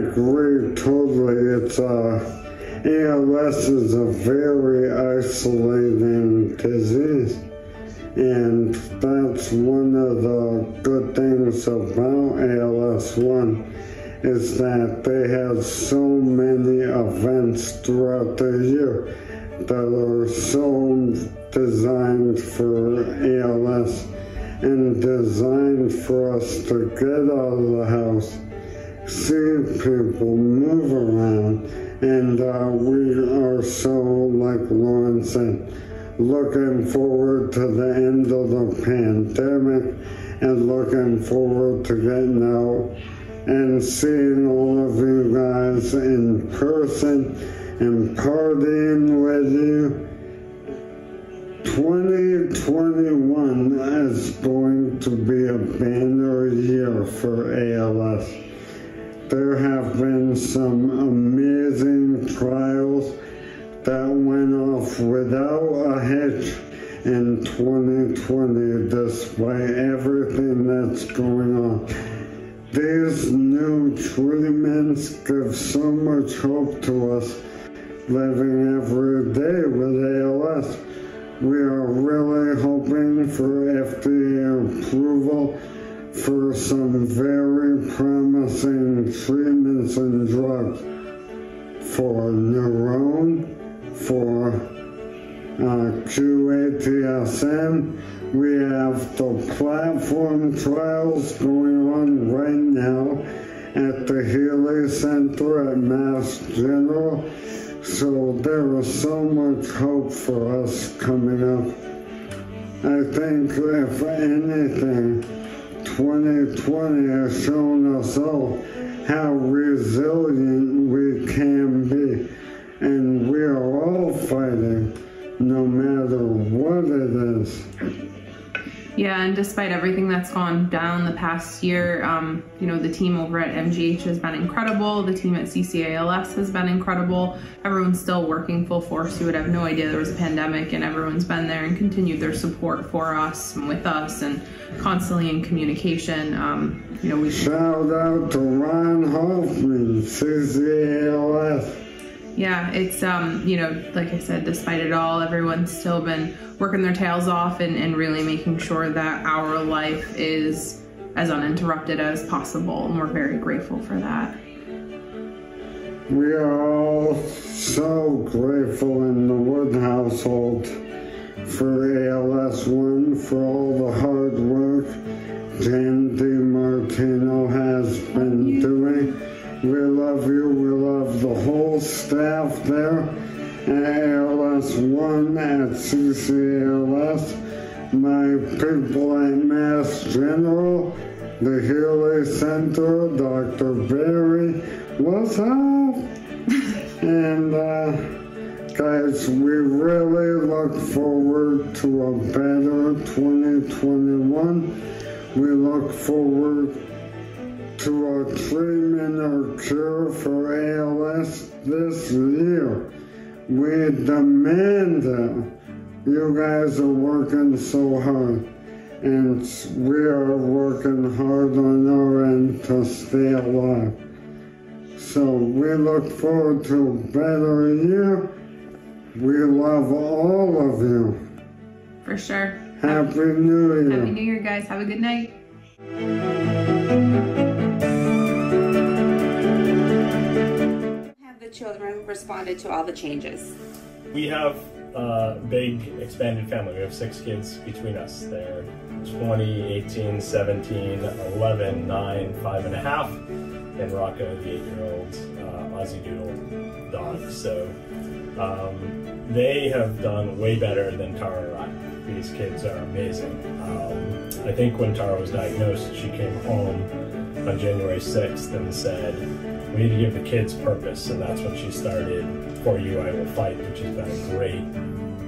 agree totally. It's ALS is a very isolating disease, and that's one of the good things about ALS-1 is that they have so many events throughout the year that are so designed for ALS and designed for us to get out of the house, see people, move around, and we are so, like Lauren said, looking forward to the end of the pandemic and looking forward to getting out and seeing all of you guys in person and partying with you. 2021 is going to be a banner year for ALS. There have been some amazing trials that went off without a hitch in 2020, despite everything that's going on. These new treatments give so much hope to us living every day with ALS. We are really hoping for FDA approval for some very promising treatments and drugs for neurone, for QATSM. We have the platform trials going on right now at the Healy Center at Mass General. So there is so much hope for us coming up. I think if anything, 2020 has shown us all how resilient we can be. And we are all fighting no matter what it is. Yeah, and despite everything that's gone down the past year, you know, the team over at MGH has been incredible. The team at CCALS has been incredible. Everyone's still working full force. You would have no idea there was a pandemic, and everyone's been there and continued their support for us and with us and constantly in communication. You know, we shout out to Ron Hoffman, CCALS. Yeah, it's, you know, like I said, despite it all, everyone's still been working their tails off and really making sure that our life is as uninterrupted as possible, and we're very grateful for that. We are all so grateful in the Wood household for ALS1, for all the hard work Jan DiMartino has been doing. We love you. We love the whole staff there at ALS1, at CCALS, my people at Mass General, the Healy Center, Dr. Barry, what's up? And guys, we really look forward to a better 2021. We look forward to a treatment or cure for ALS this year. We demand it. You guys are working so hard, and we are working hard on our end to stay alive. So we look forward to a better year. We love all of you. For sure. Happy New Year. Happy New Year, guys. Have a good night. Have the children responded to all the changes? We have a big expanded family. We have 6 kids between us. They're 20, 18, 17, 11, 9, 5.5, and Rocco, the 8-year-old Aussie Doodle dog. So they have done way better than Tara or I. These kids are amazing. I think when Tara was diagnosed, she came home on January 6th and said, we need to give the kids purpose, and that's when she started For You I Will Fight, which has been a great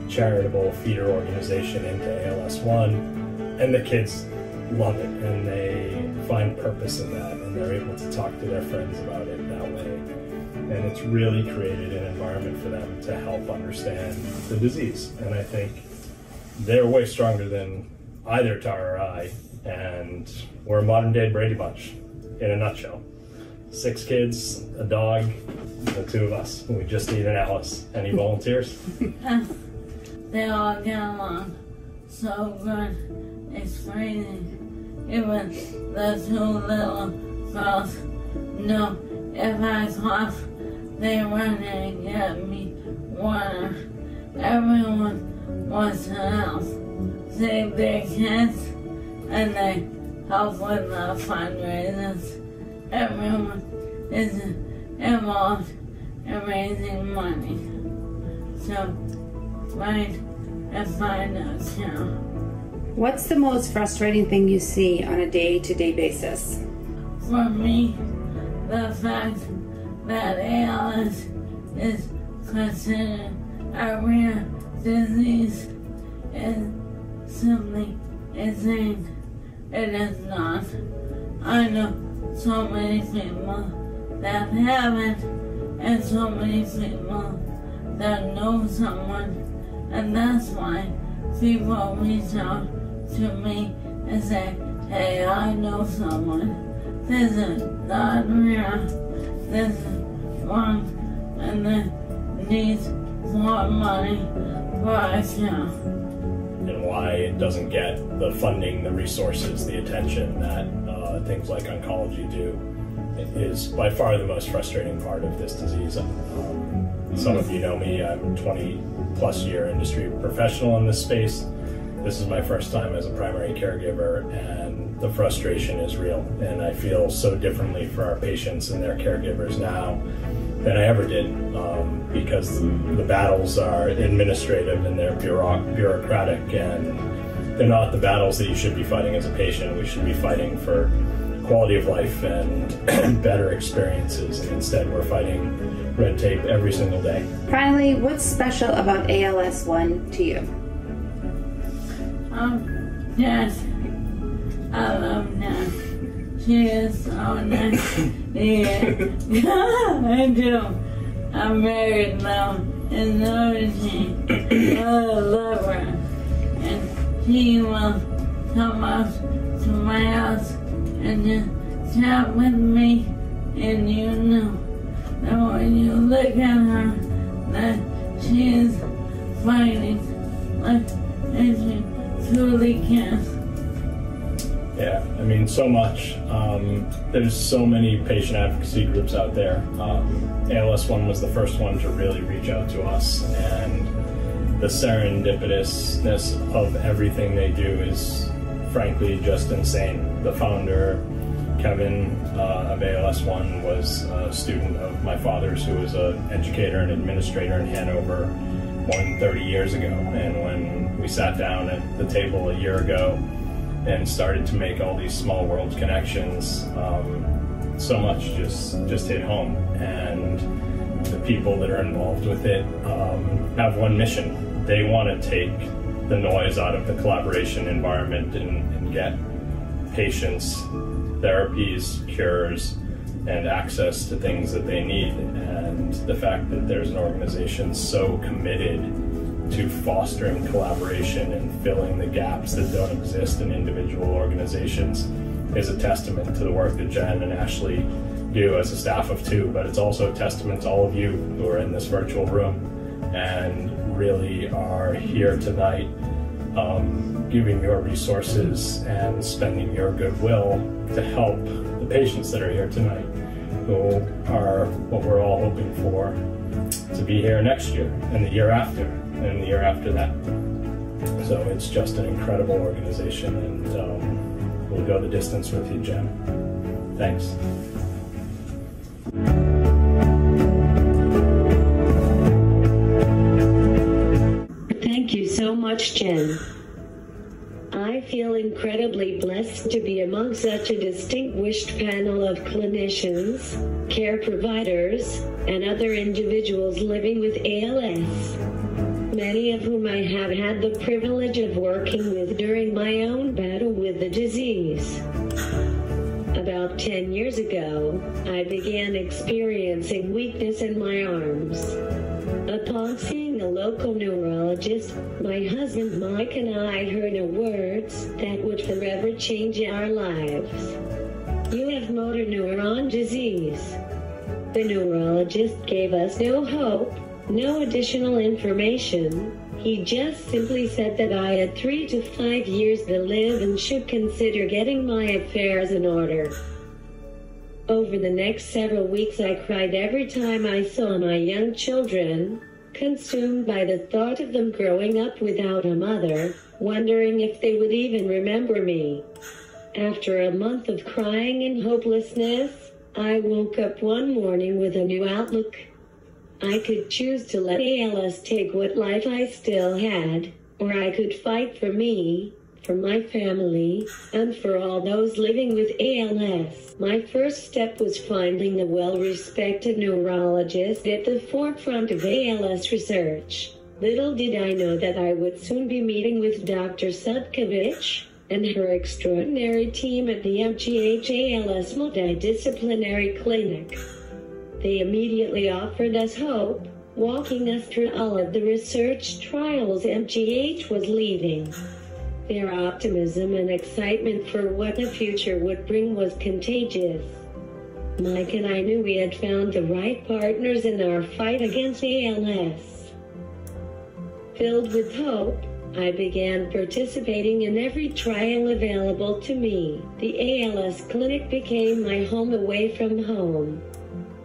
charitable feeder organization into ALS1, and the kids love it, and they find purpose in that, and they're able to talk to their friends about it that way. And it's really created an environment for them to help understand the disease. And I think they're way stronger than either Tara or I, and we're a modern day Brady Bunch in a nutshell. 6 kids, a dog, the 2 of us. We just need an Alice. Any volunteers? They all get along so good. It's crazy. Even the 2 little girls know if I cough, they run and get me water. Everyone wants to help save their kids, and they help with the fundraisers. Everyone is involved in raising money. So, write and find us here. What's the most frustrating thing you see on a day-to-day basis? For me, the fact that ALS is considered a rare disease is simply insane. It is not. I know so many people that have it, and so many people that know someone, and that's why people reach out to me and say, hey, I know someone. This is not rare. This is wrong, and they need more money for us now. And why it doesn't get the funding, the resources, the attention that things like oncology do is by far the most frustrating part of this disease. Some of you know me, I'm a 20+ year industry professional in this space. This is my first time as a primary caregiver, and the frustration is real. And I feel so differently for our patients and their caregivers now than I ever did, because the battles are administrative and they're bureaucratic, and they're not the battles that you should be fighting as a patient. We should be fighting for quality of life and better experiences, and instead we're fighting red tape every single day. Finally, what's special about ALS1 to you? Yes, I love Nat. She is so nice. Yeah, I do. I'm very low and noticing. I love her. And she will come up to my house and just chat with me. And you know, that when you look at her, that she is fighting and she truly can. Yeah, I mean, so much. There's so many patient advocacy groups out there. ALS One was the first one to really reach out to us, and the serendipitousness of everything they do is frankly just insane. The founder, Kevin of ALS One, was a student of my father's, who was an educator and administrator in Hanover more than 30 years ago. And when we sat down at the table a year ago and started to make all these small world connections, so much just hit home. And the people that are involved with it have one mission. They want to take the noise out of the collaboration environment and get patients therapies, cures, and access to things that they need. And the fact that there's an organization so committed to fostering collaboration and filling the gaps that don't exist in individual organizations is a testament to the work that Jen and Ashley do as a staff of two, but it's also a testament to all of you who are in this virtual room and really are here tonight, giving your resources and spending your goodwill to help the patients that are here tonight, who are what we're all hoping for to be here next year and the year after and the year after that. So it's just an incredible organization, and we'll go the distance with you, Jen. Thanks. Thank you so much, Jen. I feel incredibly blessed to be among such a distinguished panel of clinicians, care providers, and other individuals living with ALS, many of whom I have had the privilege of working with during my own battle with the disease. About 10 years ago, I began experiencing weakness in my arms. Upon seeing a local neurologist, my husband Mike and I heard the words that would forever change our lives. You have motor neuron disease. The neurologist gave us no hope, no additional information. He just simply said that I had 3 to 5 years to live and should consider getting my affairs in order. Over the next several weeks, I cried every time I saw my young children, consumed by the thought of them growing up without a mother, wondering if they would even remember me. After a month of crying and hopelessness, I woke up one morning with a new outlook. I could choose to let ALS take what life I still had, or I could fight for me, for my family, and for all those living with ALS. My first step was finding a well-respected neurologist at the forefront of ALS research. Little did I know that I would soon be meeting with Dr. Sudkovich and her extraordinary team at the MGH ALS Multidisciplinary Clinic. They immediately offered us hope, walking us through all of the research trials MGH was leading. Their optimism and excitement for what the future would bring was contagious. Mike and I knew we had found the right partners in our fight against ALS. Filled with hope, I began participating in every trial available to me. The ALS clinic became my home away from home.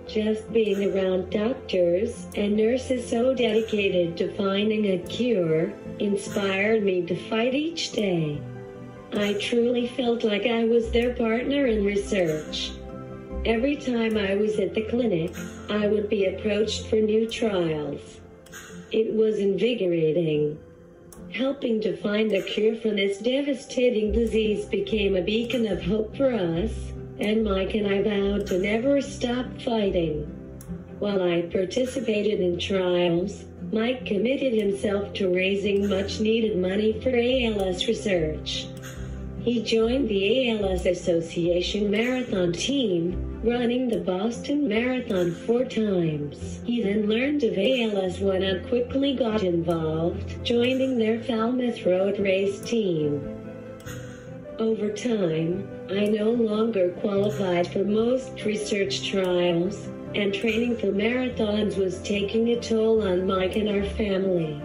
Just being around doctors and nurses so dedicated to finding a cure inspired me to fight each day. I truly felt like I was their partner in research. Every time I was at the clinic, I would be approached for new trials. It was invigorating. Helping to find a cure for this devastating disease became a beacon of hope for us, and Mike and I vowed to never stop fighting. While I participated in trials, Mike committed himself to raising much-needed money for ALS research. He joined the ALS Association marathon team, running the Boston Marathon 4 times. He then learned of ALS One and quickly got involved, joining their Falmouth Road Race team. Over time, I no longer qualified for most research trials, and training for marathons was taking a toll on Mike and our family.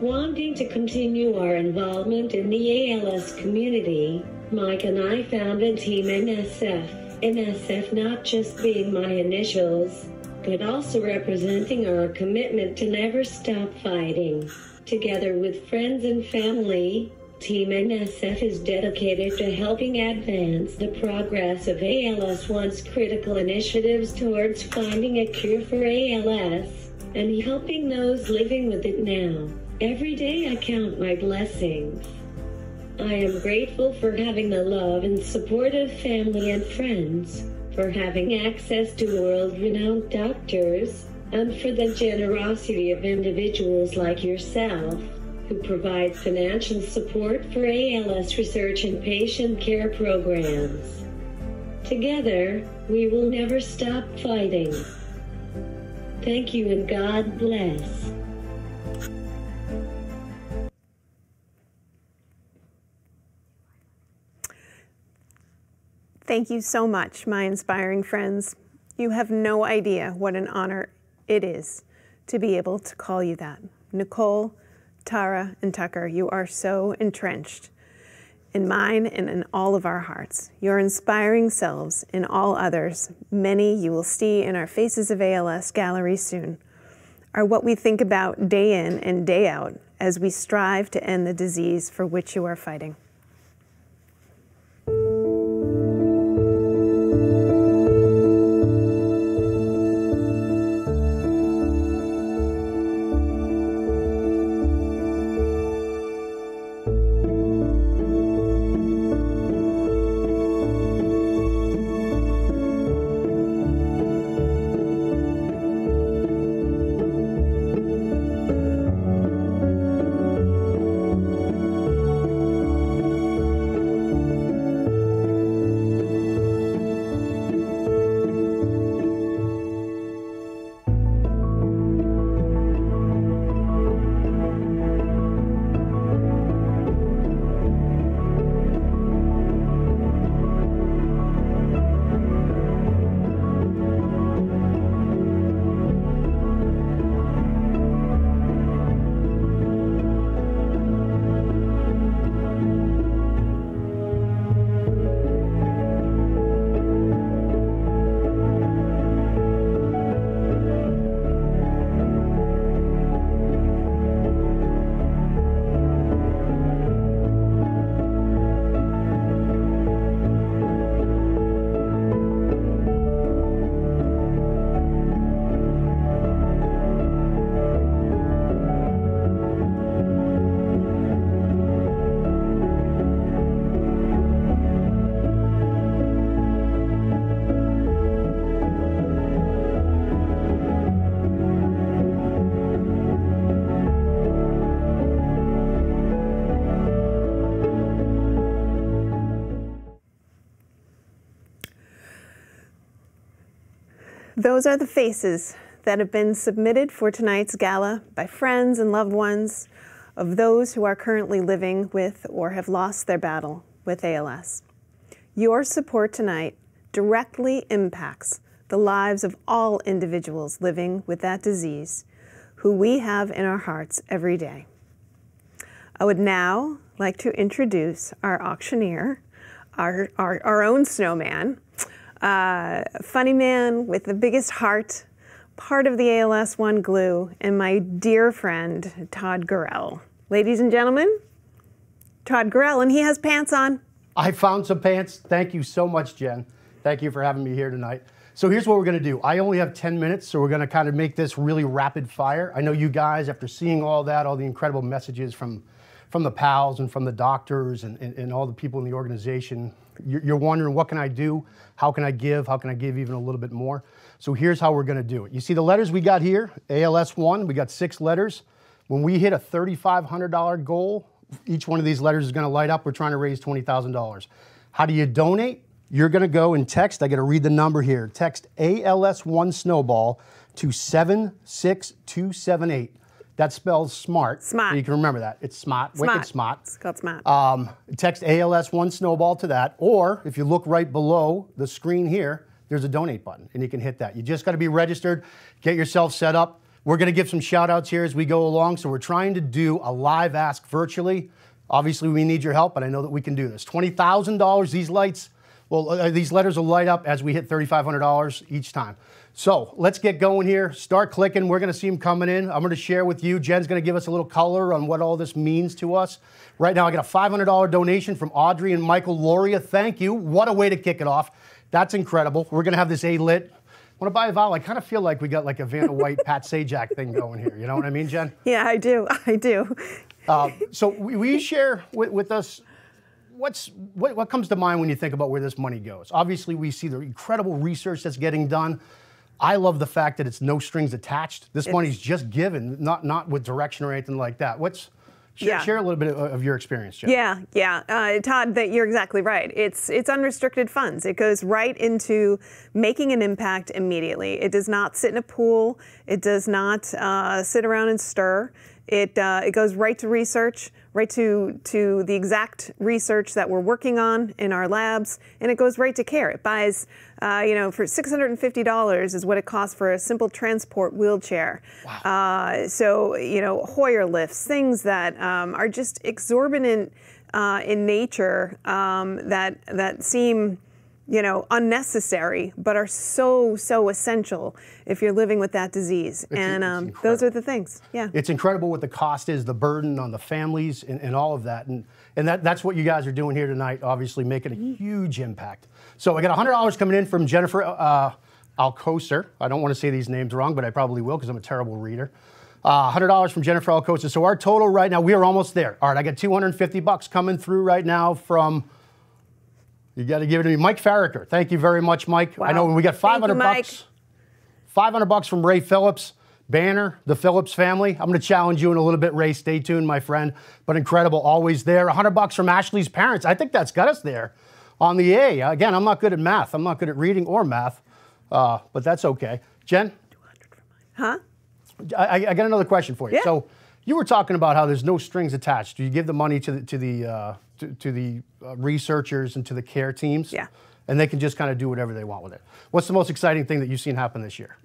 Wanting to continue our involvement in the ALS community, Mike and I founded Team NSF. NSF not just being my initials, but also representing our commitment to never stop fighting. Together with friends and family, Team NSF is dedicated to helping advance the progress of ALS-1's critical initiatives towards finding a cure for ALS and helping those living with it now. Every day I count my blessings. I am grateful for having the love and support of family and friends, for having access to world-renowned doctors, and for the generosity of individuals like yourself, who provide financial support for ALS research and patient care programs. Together, we will never stop fighting. Thank you and God bless. Thank you so much, my inspiring friends. You have no idea what an honor it is to be able to call you that. Nicole, Tara, and Tucker, you are so entrenched in mine and in all of our hearts. Your inspiring selves in all others, many you will see in our Faces of ALS gallery soon, are what we think about day in and day out as we strive to end the disease for which you are fighting. Those are the faces that have been submitted for tonight's gala by friends and loved ones of those who are currently living with or have lost their battle with ALS. Your support tonight directly impacts the lives of all individuals living with that disease who we have in our hearts every day. I would now like to introduce our auctioneer, our own snowman, funny man with the biggest heart, part of the ALS One glue, and my dear friend, Todd Gurrell. Ladies and gentlemen, Todd Gurrell, and he has pants on. I found some pants. Thank you so much, Jen. Thank you for having me here tonight. So here's what we're gonna do. I only have 10 minutes, so we're gonna kind of make this really rapid fire. I know you guys, after seeing all that, all the incredible messages from the pals and from the doctors and all the people in the organization, you're wondering, what can I do? How can I give? How can I give even a little bit more? So here's how we're gonna do it. You see the letters we got here, ALS1, we got 6 letters. When we hit a $3,500 goal, each one of these letters is gonna light up. We're trying to raise $20,000. How do you donate? You're gonna go and text, I gotta read the number here, text ALS1 Snowball to 76278. That spells SMART. SMART. You can remember that. It's SMART, wicked SMART. It's called SMART. Text ALS1 Snowball to that, or if you look right below the screen here, there's a donate button, and you can hit that. You just got to be registered, get yourself set up. We're going to give some shout outs here as we go along. So we're trying to do a live ask virtually. Obviously, we need your help, but I know that we can do this. $20,000, these lights, well, these letters will light up as we hit $3,500 each time. So let's get going here. Start clicking. We're going to see them coming in. I'm going to share with you. Jen's going to give us a little color on what all this means to us. Right now, I got a $500 donation from Audrey and Michael Loria. Thank you. What a way to kick it off. That's incredible. We're going to have this A-lit. Want to buy a vowel? I kind of feel like we got like a Vanna White, Pat Sajak thing going here. You know what I mean, Jen? Yeah, I do. I do. So we share with us what comes to mind when you think about where this money goes. Obviously, we see the incredible research that's getting done. I love the fact that it's no strings attached. This money's just given, not with direction or anything like that. Share a little bit of your experience, Jen. Yeah. Todd, you're exactly right. It's unrestricted funds. It goes right into making an impact immediately. It does not sit in a pool. It does not sit around and stir. It goes right to research, right to the exact research that we're working on in our labs, and it goes right to care. It buys, for $650 is what it costs for a simple transport wheelchair. Wow. Hoyer lifts, things that are just exorbitant in nature that seem unnecessary, but are so essential if you're living with that disease. It's those are the things. Yeah. It's incredible what the cost is, the burden on the families and all of that. And that's what you guys are doing here tonight, obviously making a huge impact. So I got $100 coming in from Jennifer Alcocer. I don't want to say these names wrong, but I probably will because I'm a terrible reader. $100 from Jennifer Alcocer. So our total right now, we are almost there. All right, I got $250 coming through right now from... You got to give it to me. Mike Farricker. Thank you very much, Mike. Wow. I know we got $500. $500 from Ray Phillips. Banner, the Phillips family. I'm going to challenge you in a little bit, Ray. Stay tuned, my friend. But incredible, always there. $100 from Ashley's parents. I think that's got us there on the A. Again, I'm not good at math. I'm not good at reading or math, but that's okay. Jen? Huh? I got another question for you. Yeah. So you were talking about how there's no strings attached. Do you give the money to the researchers and to the care teams? Yeah. And they can just kind of do whatever they want with it. What's the most exciting thing that you've seen happen this year?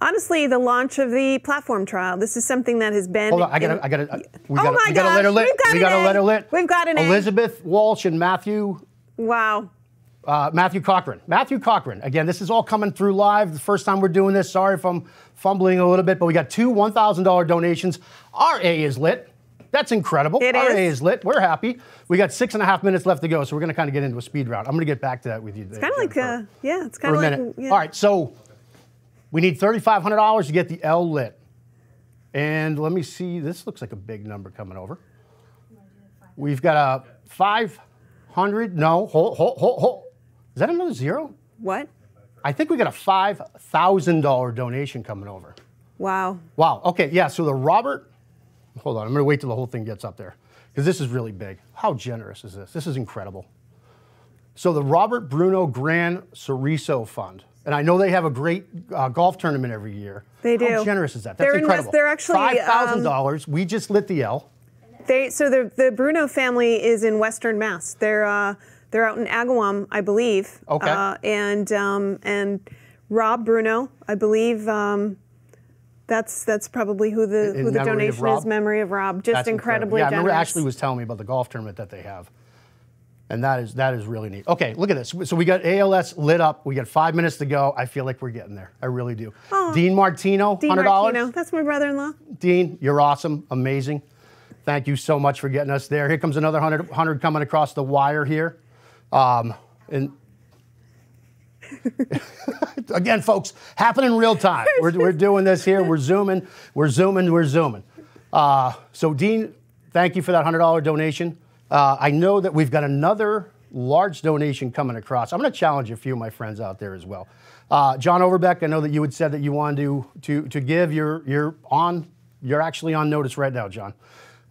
Honestly, the launch of the platform trial. This is something that has been... Hold on, we got to let her lit. We got to let her lit. We've got an Elizabeth Walsh and Matthew... Wow. Matthew Cochran. Matthew Cochran. Again, this is all coming through live. The first time we're doing this. Sorry if I'm fumbling a little bit, but we got two $1,000 donations. Our A is lit. That's incredible. Our A is lit. We're happy. We got 6.5 minutes left to go, so we're going to kind of get into a speed round. I'm going to get back to that with you. It's kind of like, it's kind of like... Yeah. All right, so we need $3,500 to get the L lit. And let me see. This looks like a big number coming over. We've got a 500. No, hold. Is that another zero? What? I think we got a $5,000 donation coming over. Wow. Wow. Okay, yeah, so the Robert... Hold on, I'm going to wait till the whole thing gets up there because this is really big. How generous is this? This is incredible. So the Robert Bruno Gran Soriso Fund, and I know they have a great golf tournament every year. They do. How generous is that? That's incredible. They're actually $5,000. We just lit the L. The Bruno family is in Western Mass. They're out in Agawam, I believe. Okay. And Rob Bruno, I believe. That's probably who the donation is. Memory of Rob. Just incredibly generous. Yeah, I remember Ashley was telling me about the golf tournament that they have. And that is really neat. Okay, look at this. So we got ALS lit up. We got 5 minutes to go. I feel like we're getting there. I really do. Oh, Dean Martino, $100. Martino. That's my brother-in-law. Dean, you're awesome. Amazing. Thank you so much for getting us there. Here comes another 100 coming across the wire here. And again, folks, happen in real time. We're doing this here. We're zooming. So Dean, thank you for that $100 donation. I know that we've got another large donation coming across. I'm going to challenge a few of my friends out there as well. John Overbeck, I know that you had said that you wanted to give. You're actually on notice right now, John.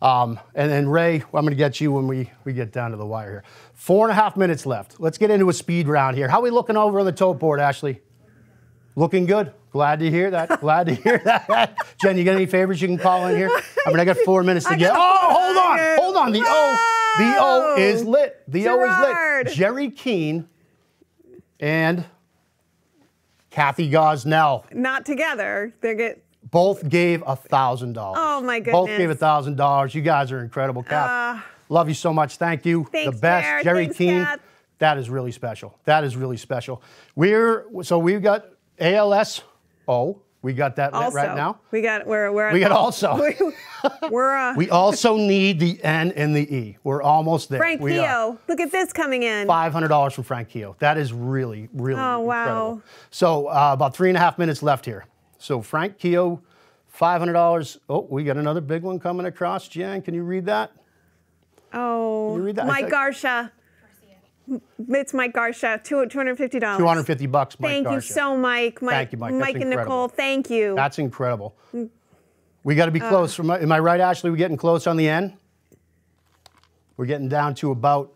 And then Ray, I'm going to get you when we get down to the wire here. 4.5 minutes left. Let's get into a speed round here. How are we looking over on the tote board, Ashley? Looking good. Glad to hear that. Glad to hear that. Jen, you got any favorites you can call in here? I mean, I got 4 minutes to get. Oh, hold on. The O is lit. The O is lit. Jerry Keene and Kathy Gosnell. Not together. Both gave $1,000. Oh my goodness. Both gave $1,000. You guys are incredible, Kath. Love you so much. Thank you. Thanks, the best. Jared. Jerry Thanks, team. Kat. That is really special. That is really special. We've got ALS. Oh, we got that lit right now. We got also. We also need the N and the E. We're almost there. Frank Keogh. Look at this coming in. $500 from Frank Keogh. That is really, really incredible. Wow. So about 3.5 minutes left here. So Frank Keogh, $500. Oh, we got another big one coming across. Jan, can you read that? Oh, can you read that? Mike Garsha. It's Mike Garsha, $250. $250, Mike Thank you so, Mike. Thank you, Mike. Mike and Nicole, thank you. That's incredible. We got to be close. Am I right, Ashley? We're getting close on the end? We're getting down to about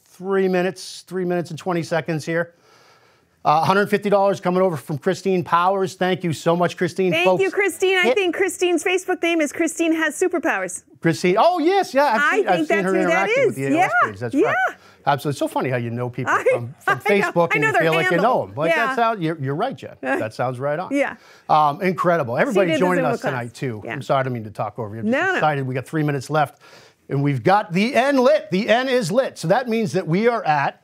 3 minutes and 20 seconds here. $150 coming over from Christine Powers. Thank you so much, Christine. Thank you, Christine. I think Christine's Facebook name is Christine Has Superpowers. Christine. Oh, yes. Yeah. I've seen her interacting with the ALS page. That's right. Absolutely. It's so funny how you know people from Facebook and you feel like you know them. Like that sounds, you're right, Jen. That sounds right on. Yeah. Incredible. Everybody joining us tonight, too. Yeah. I'm sorry, I didn't mean to talk over you. I'm just excited. We got 3 minutes left, and we've got the N lit. The N is lit. So that means that we are at,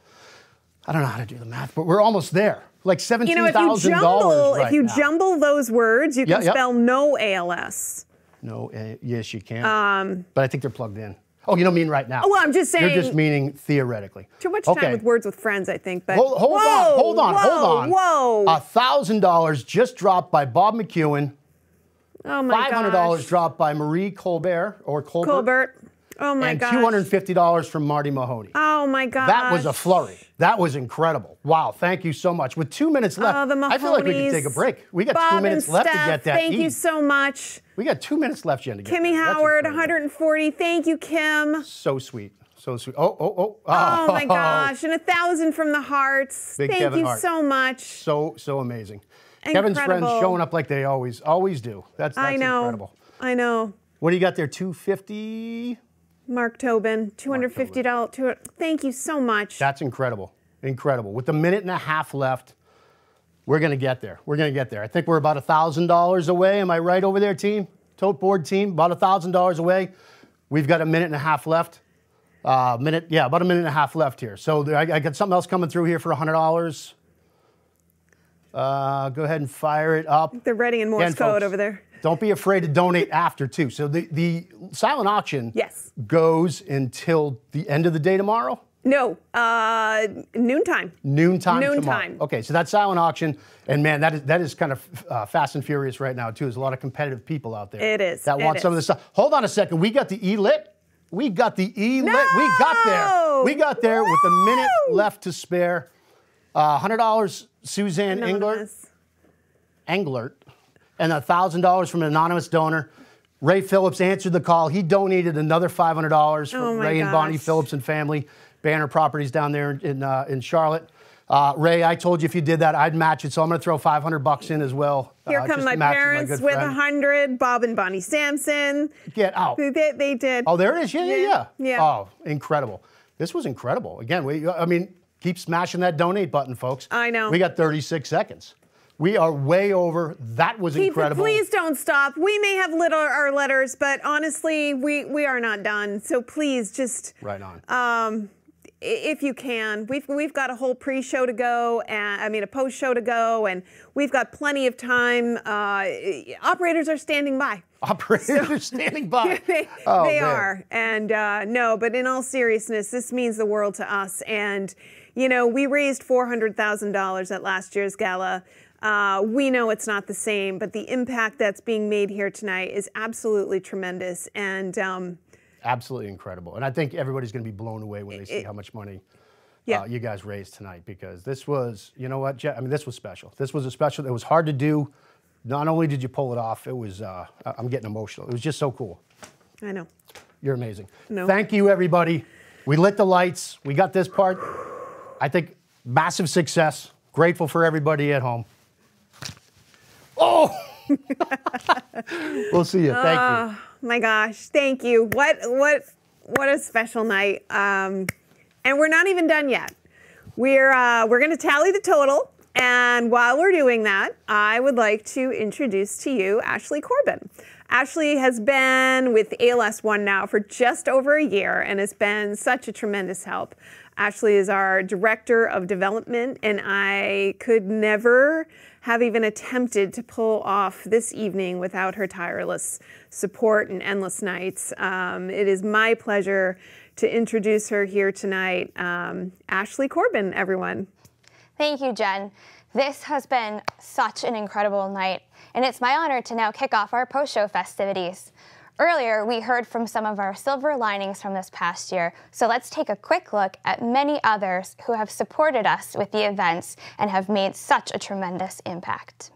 I don't know how to do the math, but we're almost there. Like $17,000 right if you now. jumble those words, you can spell no ALS. No, yes, you can. But I think they're plugged in. Oh, you don't mean right now. Well, I'm just saying. You're just meaning theoretically. Too much time with words with friends, I think. But hold on. Whoa. $1,000 just dropped by Bob McEwen. Oh my gosh. $500 dropped by Marie Colbert. Oh my gosh. And $250 from Marty Mahoney. Oh my gosh. That was a flurry. That was incredible. Wow, thank you so much. With 2 minutes left, I feel like we can take a break. We got Bob 2 minutes left to get that. Thank you so much. We got 2 minutes left, Jen, to get Kimmy Howard, 140. Thank you, Kim. So sweet. So sweet. Oh my gosh. And 1,000 from the Hearts. Big Thank Kevin you Hart. so much. So amazing. Incredible. Kevin's friends showing up like they always do. That's incredible. I know. What do you got there? $250? Mark Tobin, $250. Thank you so much. That's incredible. Incredible. With a minute and a half left, we're going to get there. I think we're about $1,000 away. Am I right over there, team? Tote board team, about $1,000 away. We've got a minute and a half left. About a minute and a half left here. So I got something else coming through here for $100. Go ahead and fire it up. They're ready in Morse code over there. Don't be afraid to donate after, too. So the silent auction goes until the end of the day tomorrow? No, noontime. Noontime tomorrow. Okay, so that's silent auction. And, man, that is kind of fast and furious right now, too. There's a lot of competitive people out there. It is. That want some of this stuff. Hold on a second. We got the E-lit. We got the E-lit. No! We got there with a minute left to spare. $100, Suzanne Englert. And $1,000 from an anonymous donor. Ray Phillips answered the call. He donated another $500 from Ray and Bonnie Phillips and family, Banner Properties down there in Charlotte. Ray, I told you if you did that, I'd match it, so I'm going to throw $500 in as well. Here come my parents with 100. Bob and Bonnie Sampson. Get out. They did. Oh, there it is. Yeah. Oh, incredible. This was incredible. Again, keep smashing that donate button, folks. I know. We got 36 seconds. We are way over. That was incredible. Please don't stop. We may have lit our letters, but honestly, we are not done. So please just right on. If you can, we've got a whole pre-show to go, and a post-show to go, and we've got plenty of time. Operators are standing by. Are standing by. They are, and no, but in all seriousness, this means the world to us. And we raised $400,000 at last year's gala. We know it's not the same, but the impact that's being made here tonight is absolutely tremendous and absolutely incredible. And I think everybody's going to be blown away when they see how much money you guys raised tonight, because this was, this was special. This was it was hard to do. Not only did you pull it off, it was, I'm getting emotional. It was just so cool. I know. You're amazing. No. Thank you, everybody. We lit the lights. We got this part. I think massive success. Grateful for everybody at home. Oh! We'll see you. Thank you. My gosh, thank you. What a special night. And we're not even done yet. We're going to tally the total And while we're doing that, I would like to introduce to you Ashley Corbin. Ashley has been with ALS One now for just over a year and has been such a tremendous help. Ashley is our Director of Development, and I could never have even attempted to pull off this evening without her tireless support and endless nights. It is my pleasure to introduce her here tonight. Ashley Corbin, everyone. Thank you, Jen. This has been such an incredible night, and it's my honor to now kick off our post-show festivities. Earlier, we heard from some of our silver linings from this past year, so let's take a quick look at many others who have supported us with the events and have made such a tremendous impact.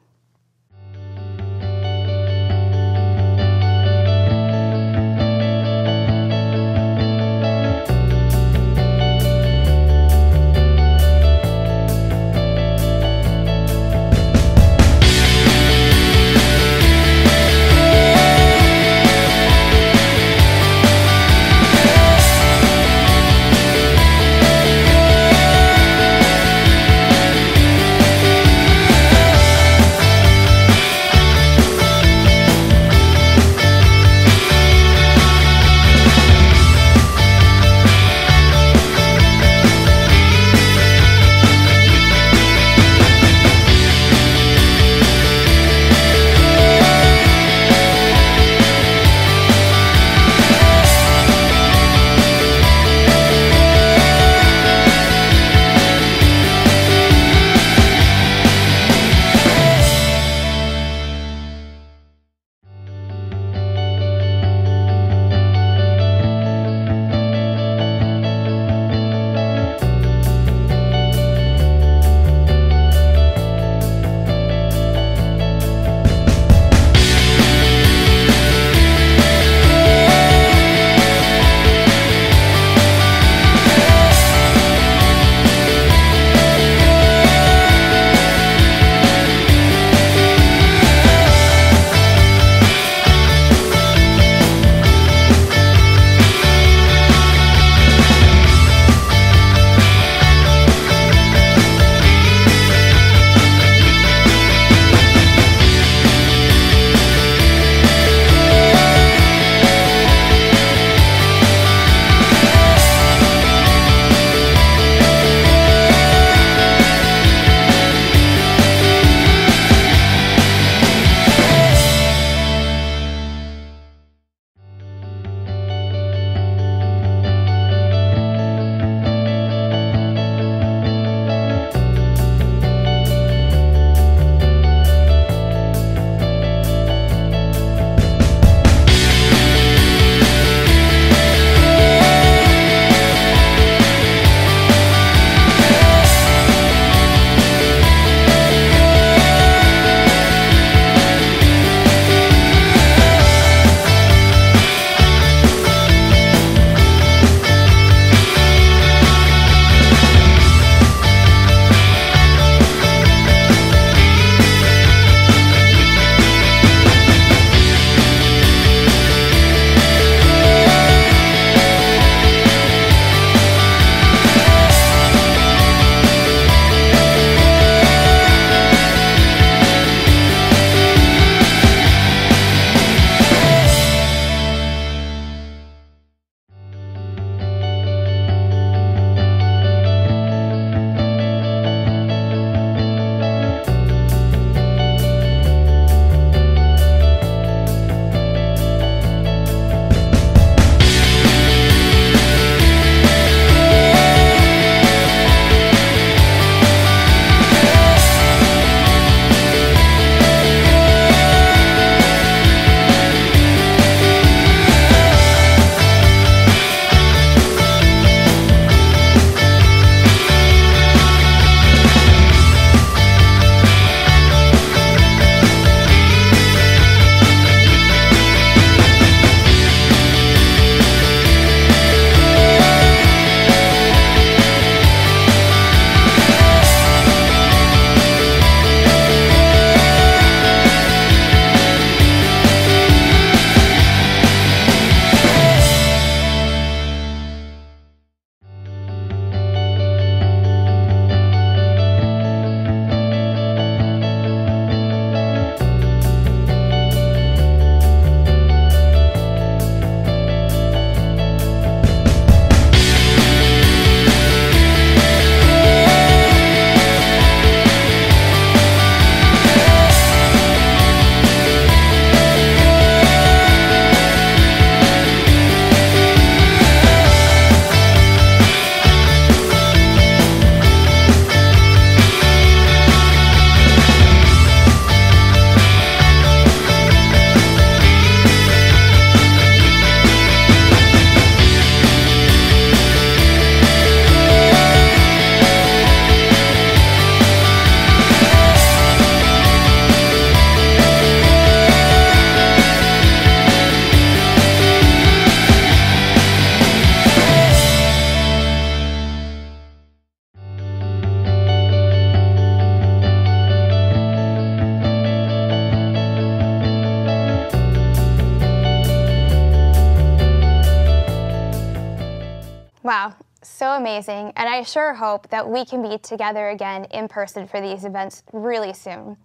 so amazing, and I sure hope that we can be together again in person for these events really soon.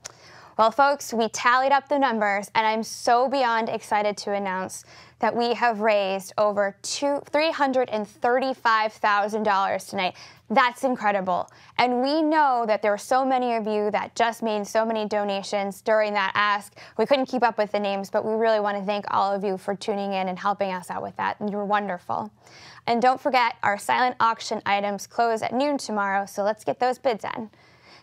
Well, folks, we tallied up the numbers, and I'm so beyond excited to announce that we have raised over $335,000 tonight. That's incredible. And we know that there are so many of you that just made so many donations during that ask. We couldn't keep up with the names, but we really want to thank all of you for tuning in and helping us out with that. You're wonderful. And don't forget, our silent auction items close at noon tomorrow, so let's get those bids in.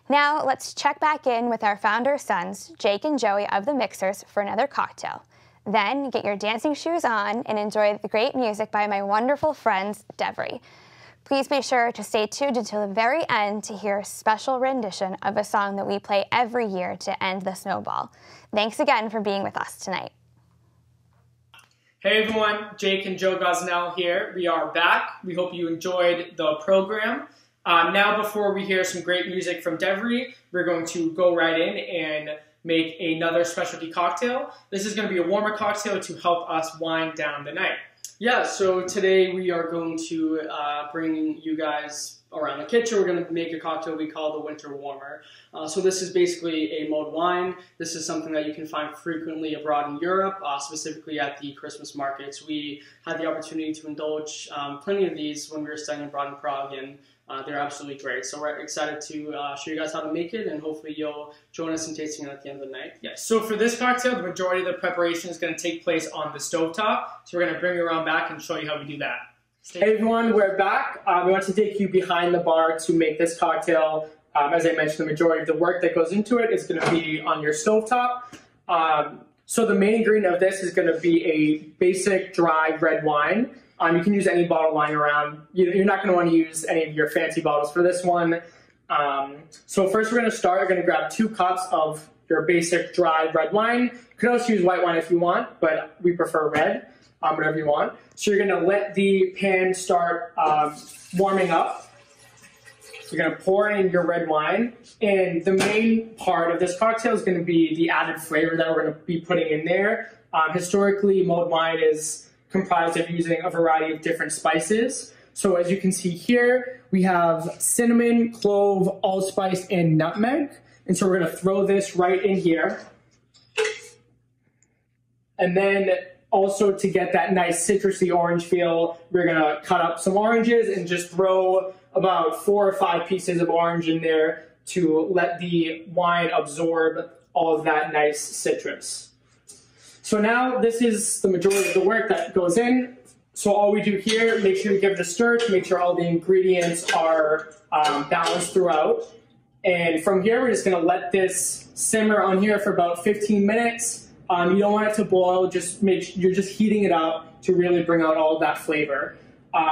Now, let's check back in with our founder sons, Jake and Joey of the Mixers, for another cocktail. Then, get your dancing shoes on and enjoy the great music by my wonderful friends, Devry. Please be sure to stay tuned until the very end to hear a special rendition of a song that we play every year to end the snowball. Thanks again for being with us tonight. Hey everyone, Jake and Joe Gosnell here. We are back. We hope you enjoyed the program. Now, before we hear some great music from Devry, we're going to go right in and make another specialty cocktail. This is going to be a warmer cocktail to help us wind down the night. Yeah, so today we are going to bring you guys around the kitchen. We're going to make a cocktail we call the Winter Warmer. So this is basically a mulled wine. This is something that you can find frequently abroad in Europe, specifically at the Christmas markets. We had the opportunity to indulge plenty of these when we were studying abroad in Prague, and they're absolutely great. So we're excited to show you guys how to make it, and hopefully you'll join us in tasting it at the end of the night. Yes. So for this cocktail, the majority of the preparation is going to take place on the stovetop. So we're going to bring you around back and show you how we do that. Hey everyone, we're back. We want to take you behind the bar to make this cocktail. As I mentioned, the majority of the work that goes into it is going to be on your stovetop. So the main ingredient of this is going to be a basic dry red wine. You can use any bottle lying around. You're not going to want to use any of your fancy bottles for this one. So first we're going to start. You're going to grab 2 cups of your basic dry red wine. You can also use white wine if you want, but we prefer red, whatever you want. So you're going to let the pan start warming up. You're going to pour in your red wine. And the main part of this cocktail is going to be the added flavor that we're going to be putting in there. Historically, mulled wine is comprised of using a variety of different spices. So as you can see here, we have cinnamon, clove, allspice, and nutmeg. And so we're going to throw this right in here. And then also to get that nice citrusy orange feel, we're going to cut up some oranges and just throw about 4 or 5 pieces of orange in there to let the wine absorb all of that nice citrus. So now this is the majority of the work that goes in. So all we do here, make sure you give it a stir to make sure all the ingredients are balanced throughout. And from here, we're just going to let this simmer on here for about 15 minutes. You don't want it to boil, you're just heating it up to really bring out all of that flavor.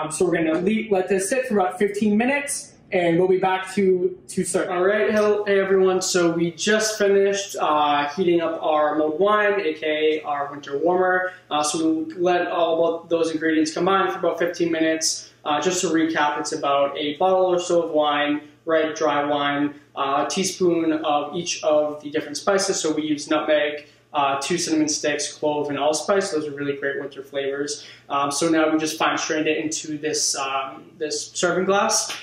So we're going to let this sit for about 15 minutes. And we'll be back to serve. All right, hey everyone. So we just finished heating up our mulled wine, aka our winter warmer. So we'll let all of those ingredients combine for about 15 minutes. Just to recap, it's about a bottle or so of wine, red dry wine, a teaspoon of each of the different spices. So we use nutmeg, 2 cinnamon sticks, clove, and allspice. Those are really great winter flavors. So now we just fine strained it into this this serving glass.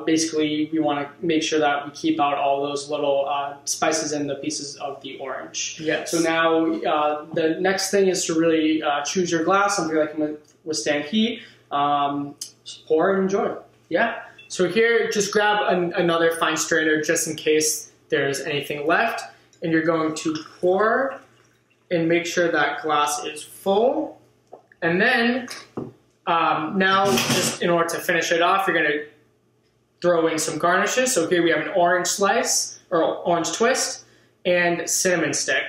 Basically, we want to make sure that we keep out all those little spices and the pieces of the orange. Yes. So now the next thing is to really choose your glass, something that can withstand heat. Just pour and enjoy. Yeah. So here, just grab another fine strainer just in case there's anything left. And you're going to pour and make sure that glass is full. And then now, just in order to finish it off, you're going to throw in some garnishes. So here we have an orange slice, or orange twist, and cinnamon stick.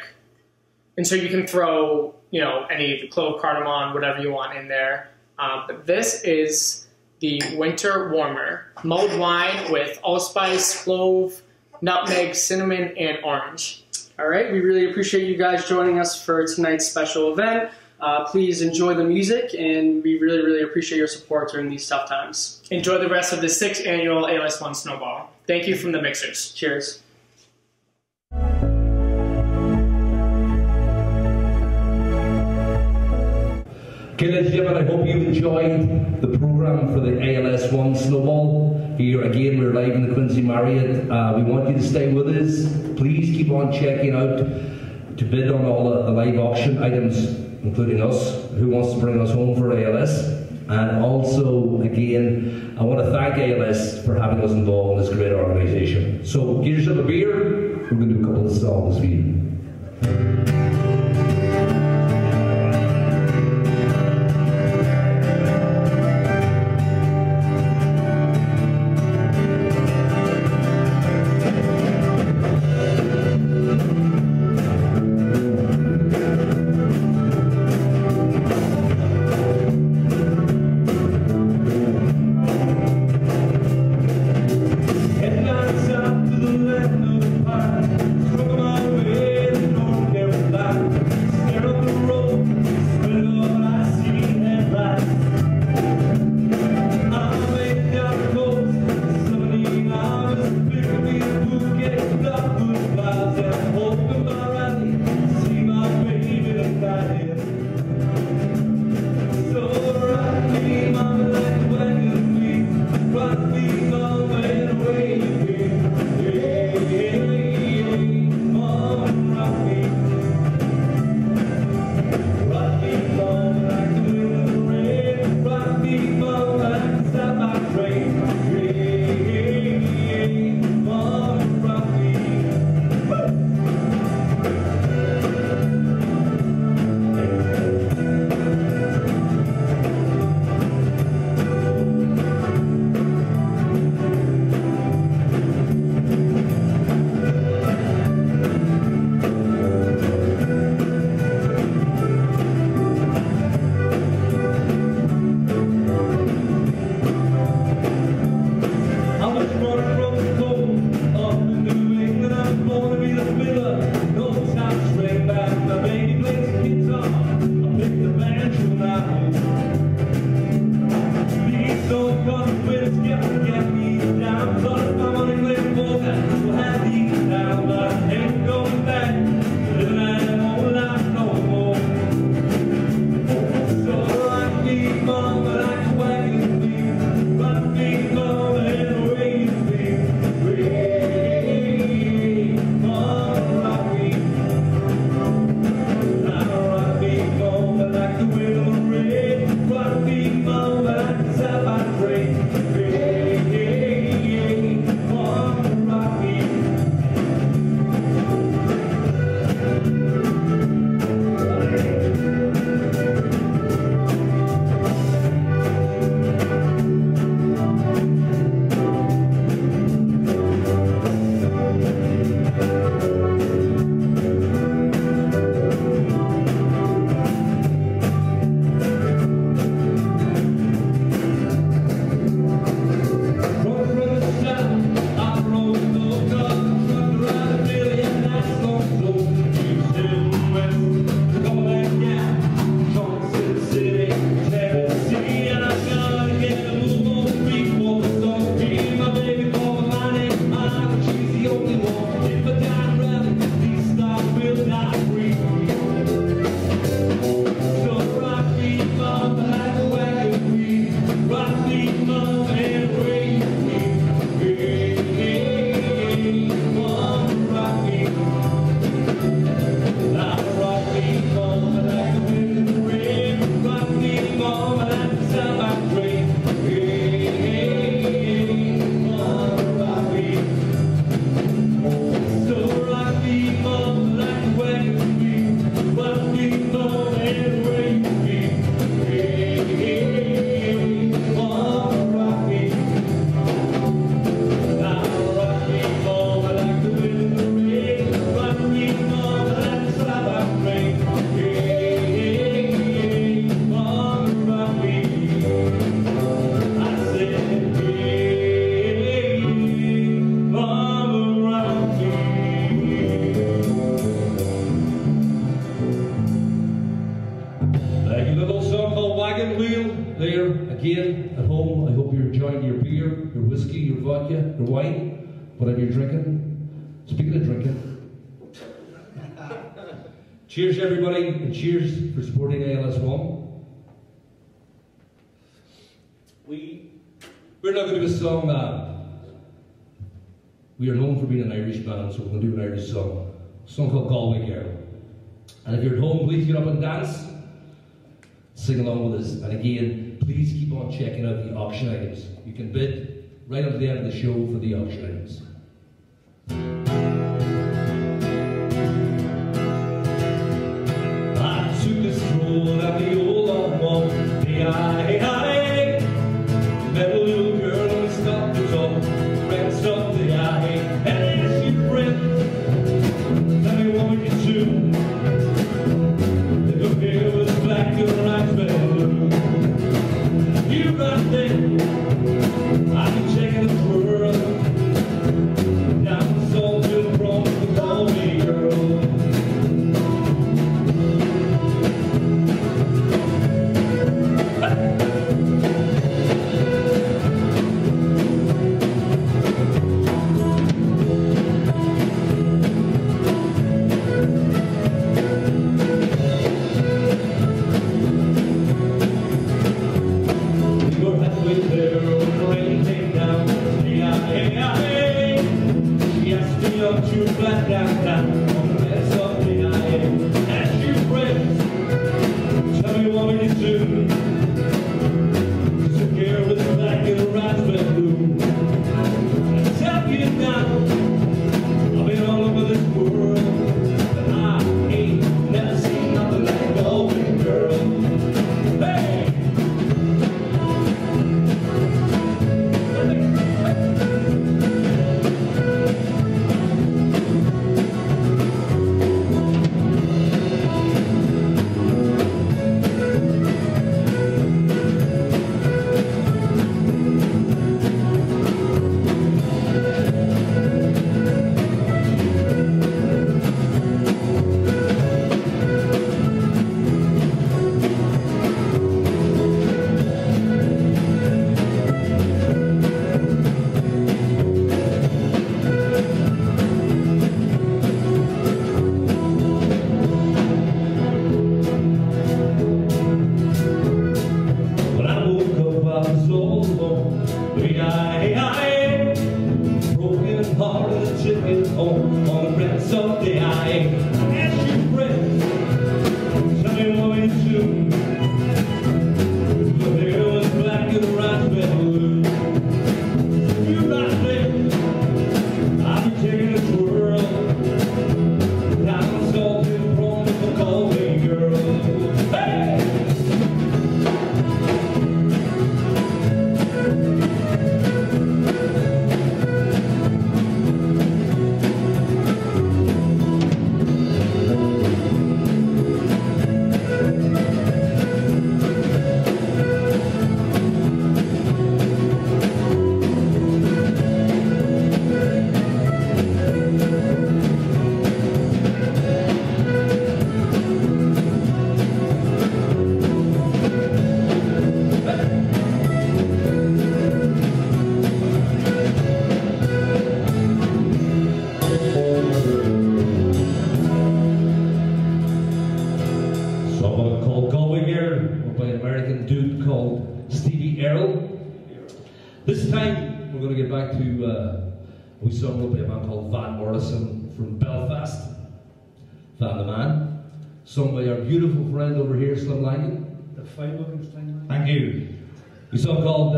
And so you can throw, any clove, cardamom, whatever you want in there. But this is the Winter Warmer. Mulled wine with allspice, clove, nutmeg, cinnamon, and orange. All right, we really appreciate you guys joining us for tonight's special event. Please enjoy the music, and we really, really appreciate your support during these tough times. Enjoy the rest of the 6th annual ALS 1 Snowball. Thank you from the Mixers. Cheers. Okay, ladies and gentlemen, I hope you enjoyed the programme for the ALS 1 Snowball. Here again, we're live in the Quincy Marriott. We want you to stay with us. Please keep on checking out to bid on all the live auction items, including us, who wants to bring us home for ALS. And also, again, I want to thank ALS for having us involved in this great organisation. So get yourself a beer. We're going to do a couple of songs for you. Again, at home, I hope you're enjoying your beer, your whiskey, your vodka, your wine, whatever you're drinking. Speaking of drinking, cheers everybody, and cheers for supporting ALS1. We're now going to do a song. We are known for being an Irish band, so we're going to do an Irish song. A song called Galway Girl. And if you're at home, please get up and dance. Sing along with us. And again, please keep on checking out the auction items. You can bid right up to the end of the show for the auction items. I took a stroll down the old Long the I met a little girl and stopped to talk. Ran stopped the eye, and as she friend, tell me what would you do? If her hair was black and her eyes were blue. You right there, I've been checking the world. Down the Saltville from the Galway girl. We sung up by a man called Van Morrison from Belfast, Van the Man, sung by our beautiful friend over here, Slim Langan. The fine-looking Slim Langan. Thank you. We sung called,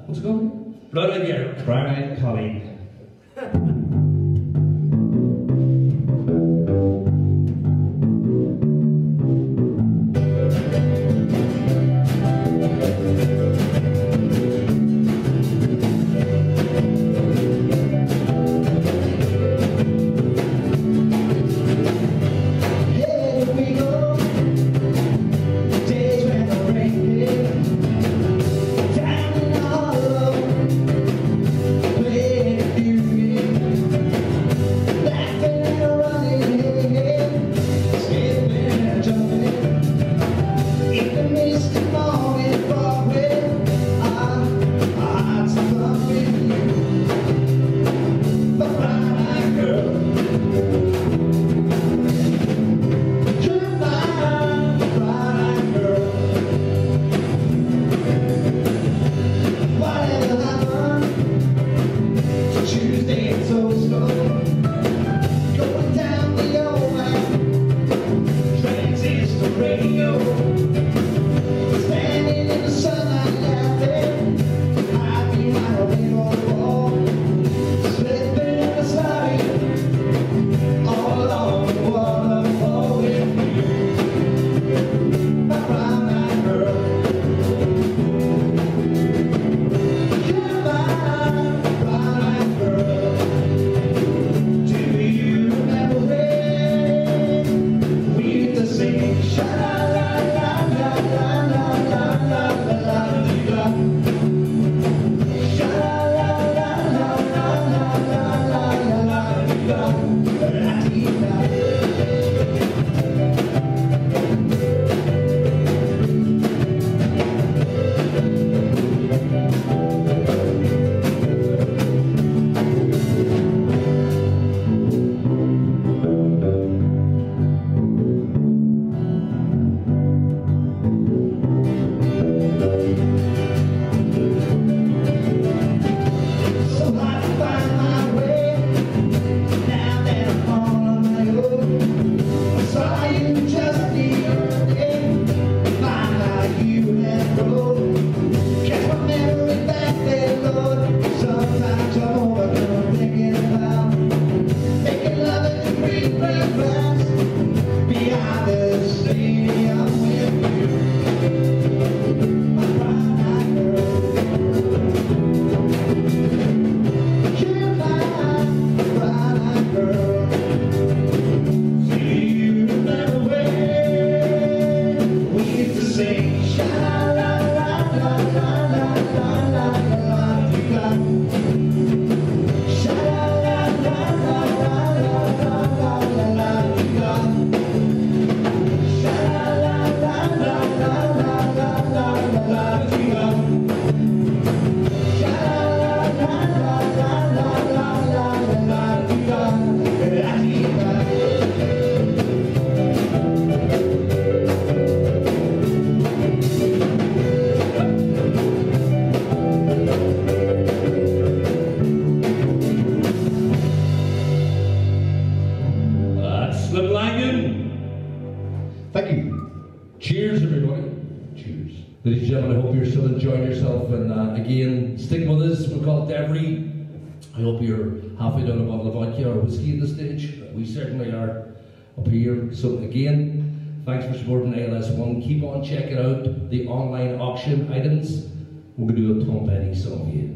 what's it called? Brown-Eyed Girl. Brown-Eyed Colleen. Down all alone, waiting for you. again, stick with us. We've got Devery. I hope you're halfway down a bottle of vodka or whiskey at the stage. We certainly are up here. So again, thanks for supporting ALS1. Keep on checking out the online auction items. We're going to do a Tom Petty song here.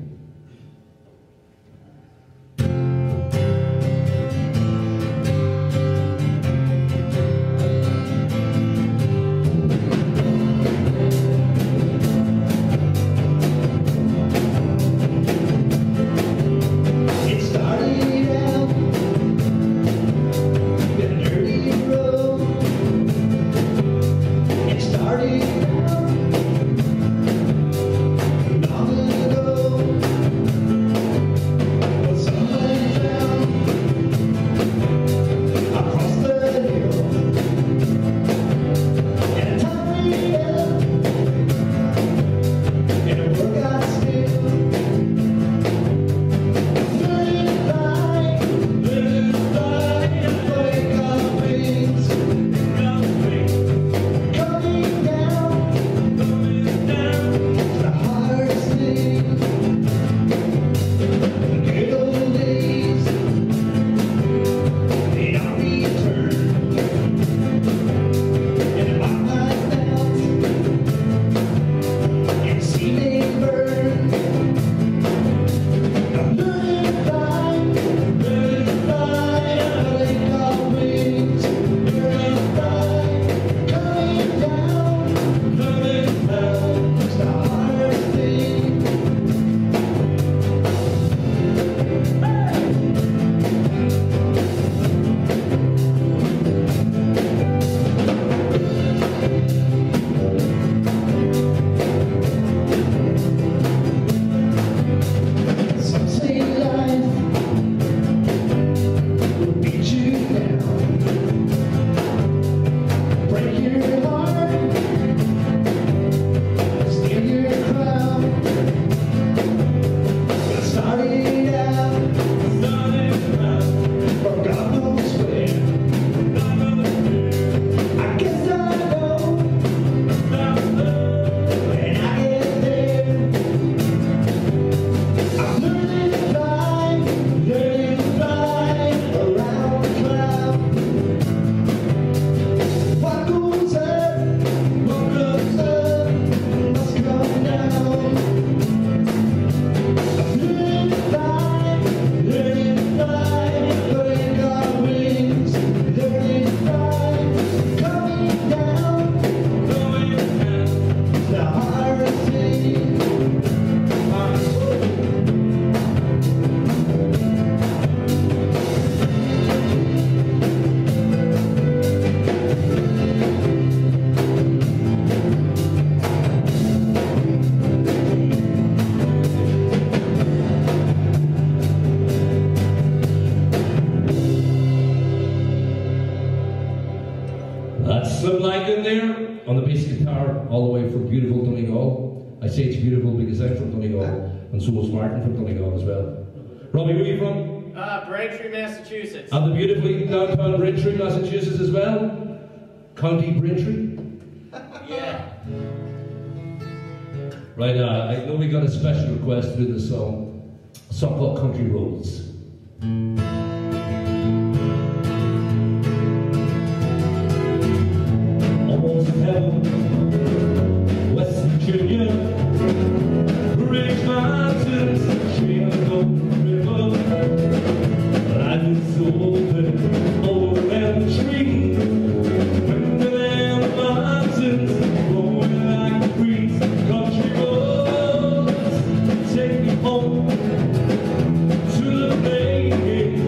In there on the bass guitar, all the way from beautiful Donegal. I say it's beautiful because I'm from Donegal, and so is Martin from Donegal as well. Robbie, where are you from? Braintree, Massachusetts. And the beautifully downtown Braintree, Massachusetts as well. County Braintree. Yeah. Right, I know we got a special request to do this song. A song called Country Roads. West Virginia, Ridge Mountains, Chicago River. Life is open over the tree. When the mountains growing like the breeze, country roads take me home to the place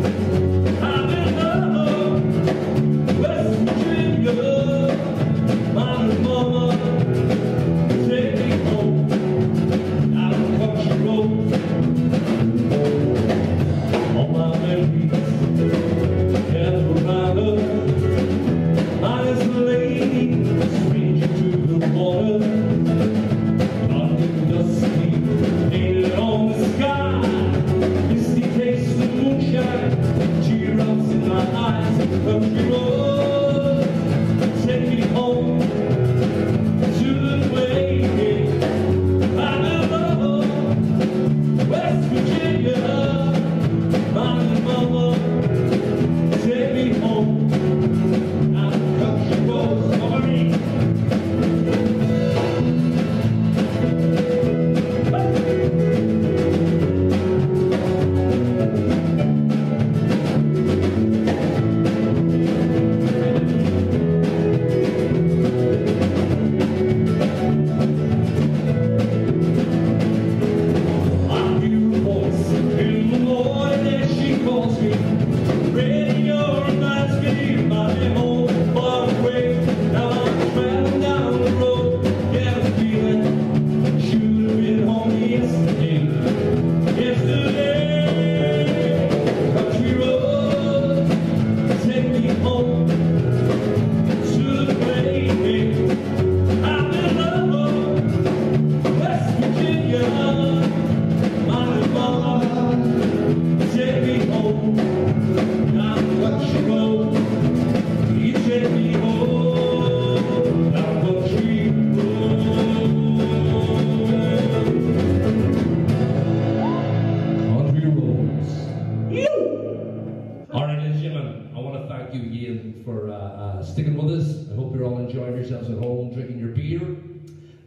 for sticking with us. I hope you're all enjoying yourselves at home, drinking your beer.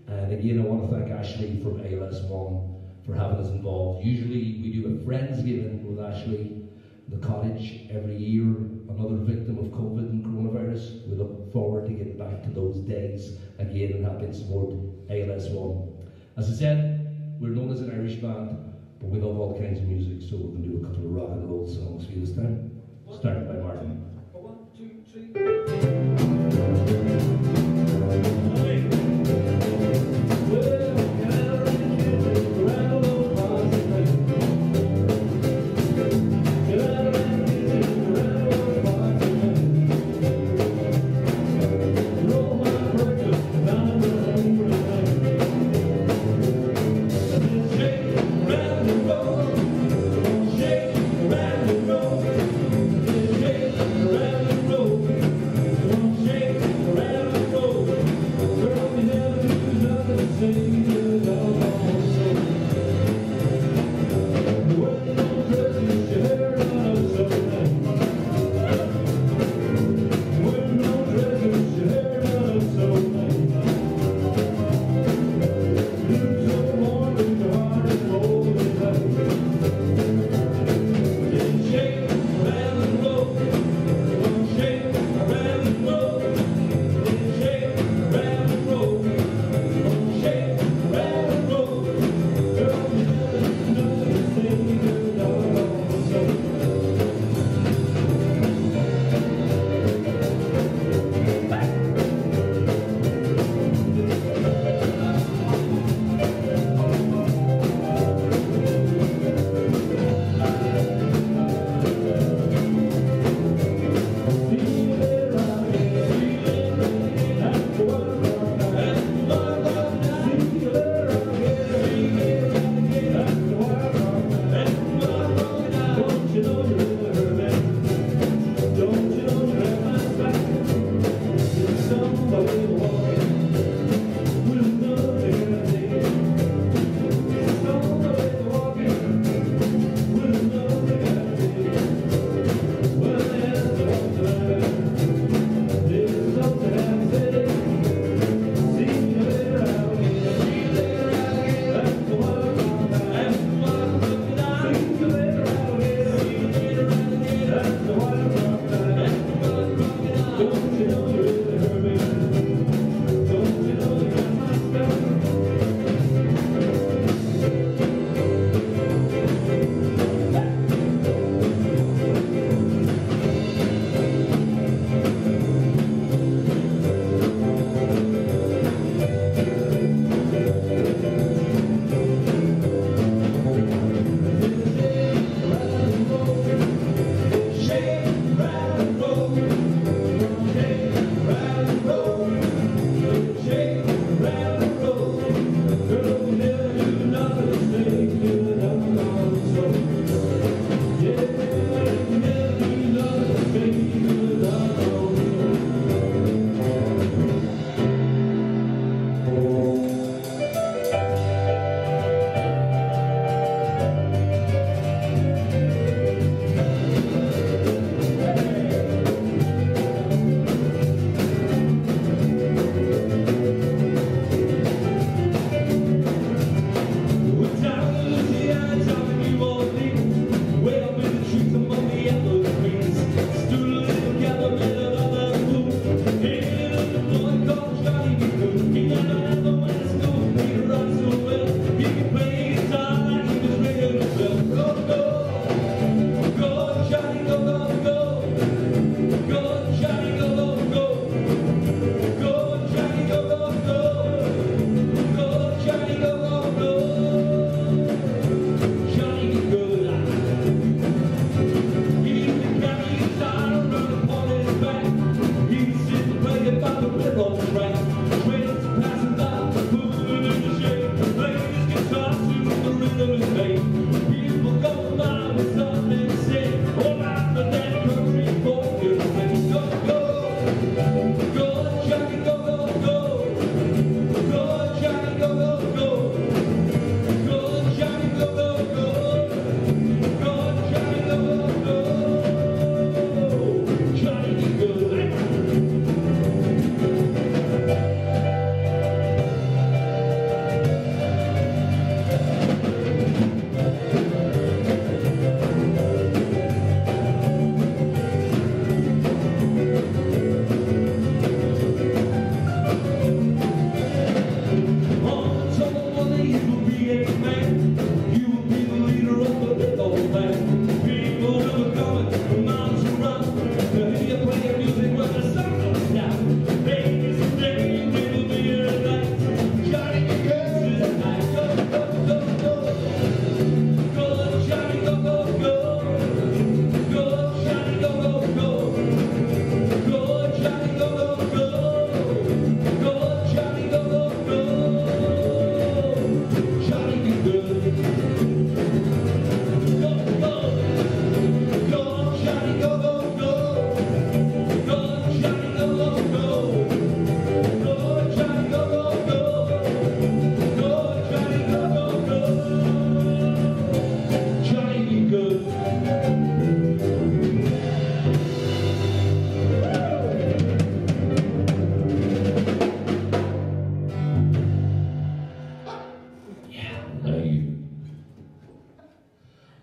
And again, I want to thank Ashley from ALS One for having us involved. Usually we do a Friendsgiving with Ashley, the cottage, every year. Another victim of COVID and coronavirus. We look forward to getting back to those days again and helping support ALS One. As I said, we're known as an Irish band, but we love all kinds of music, so we can do a couple of rock and roll songs for you this time. Started by Martin. 1, 2, 3. Shake,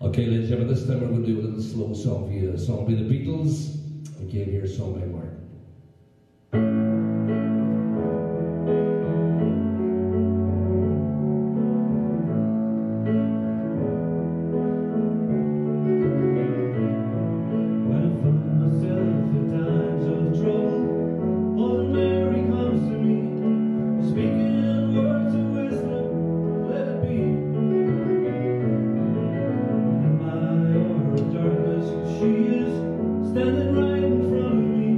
Okay, ladies and gentlemen, this time we're going to do a little slow song for you. A song by the Beatles. Again, here's a song by Mark. Standing right in front of me,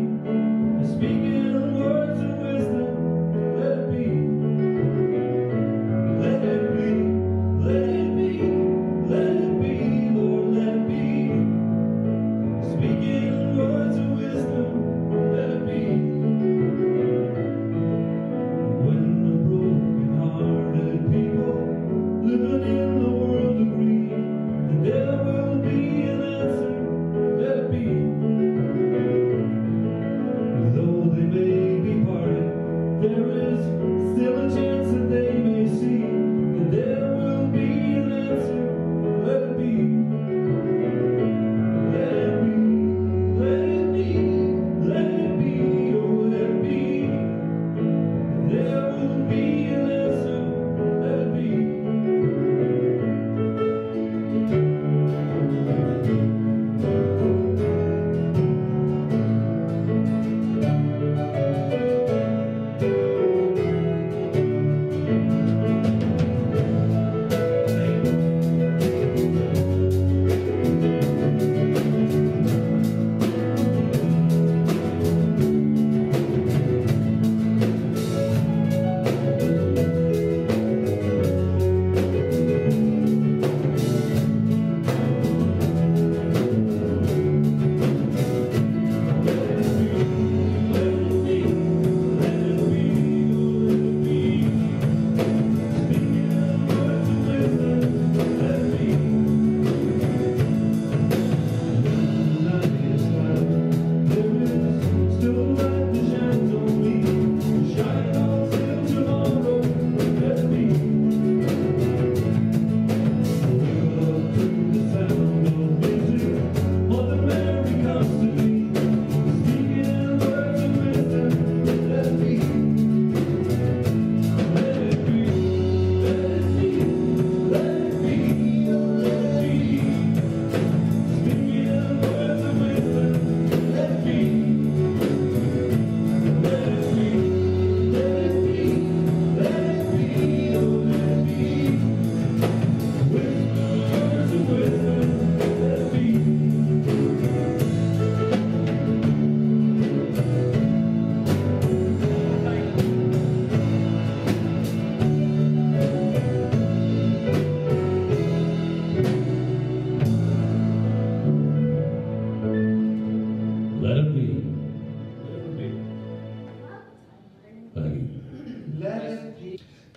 speaking words of wisdom, let it be, let it be, let it be, let it be, Lord, let it be, speaking words of wisdom, let it be. When the broken-hearted people living in the world agree that there will be an answer, let it be. There is still a chance that they may see that there will be an answer. Let it be. Let it be. Let it be. Let it be. Oh, let it be. There will be an answer. Let it be.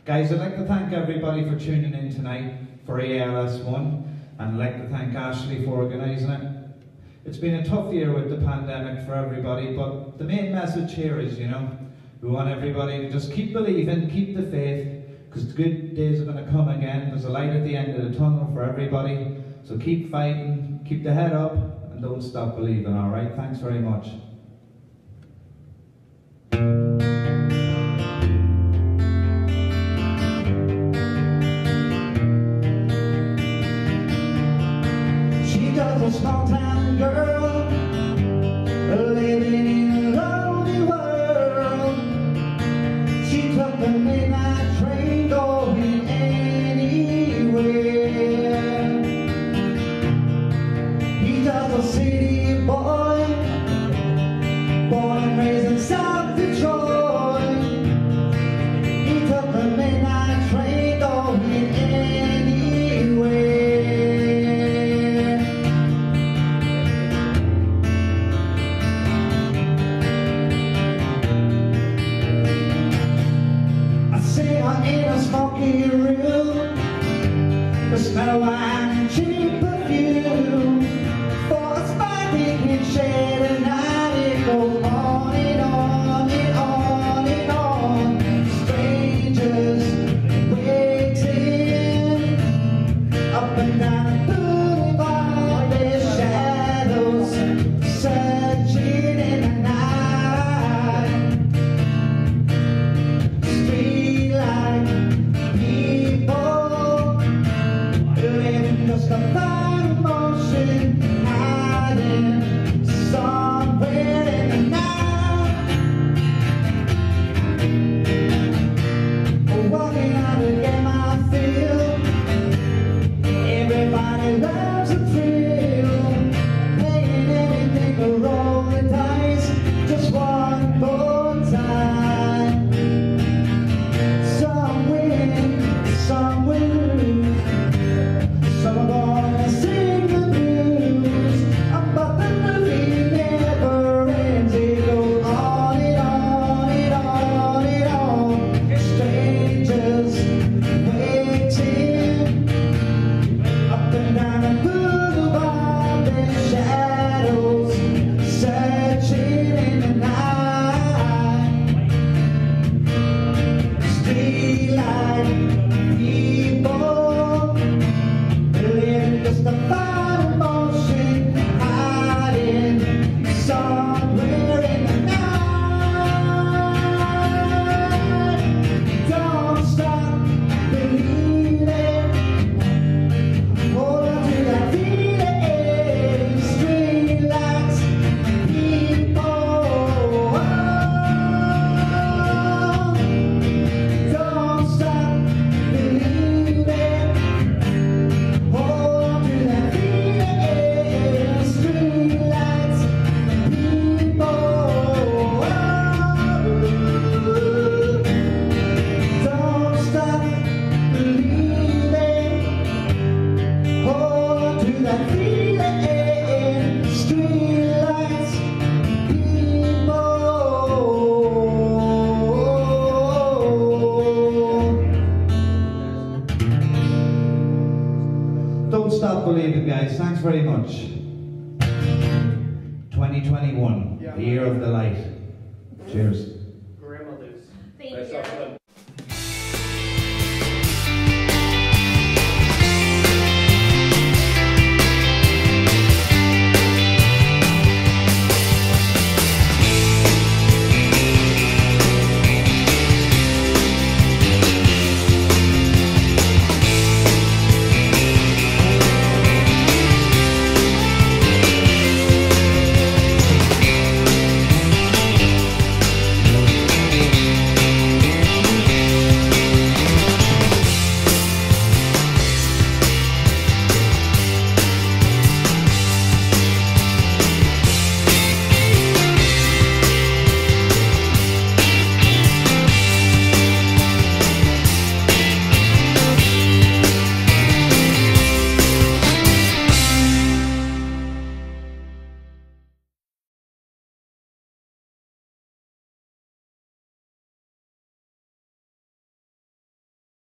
Guys, I'd like to thank everybody for tuning in tonight for ALS1, and I'd like to thank Ashley for organising it. It's been a tough year with the pandemic for everybody, but the main message here is, you know, we want everybody to just keep believing, keep the faith, because the good days are going to come again. There's a light at the end of the tunnel for everybody, so keep fighting, keep the head up, and don't stop believing, alright? Thanks very much. A small town girl living in a lonely world. She took the midnight train going anywhere. He's just a city boy, born and raised in South Detroit. He took the midnight train going anywhere. In a smoky room, the smell of wine and cheap perfume. For a spot he can share at night, it goes on and on and on and on. Strangers waiting up and down the boulevard. thought of motion hiding somewhere in the night. Walking out to get my fill. Everybody loves a thrill. Paying anything to roll the dice just one more time. Some win, some lose. Some are gonna sing the blues, but the movie never ends. It goes on and on and on and on. Strangers waiting up and down a boulevard, their shadows searching in the night. Streetlight people living just a thought of motion hiding somewhere in the night. Don't stop believing. Hold on to that feeling. Streetlights, people. Don't stop believing. Hold on to that feeling. Streetlights, people. Don't stop believing. Hold on to that feeling. Streetlights, people. Don't stop believing, guys. Thanks very much. 2021, the year of the light. Cheers.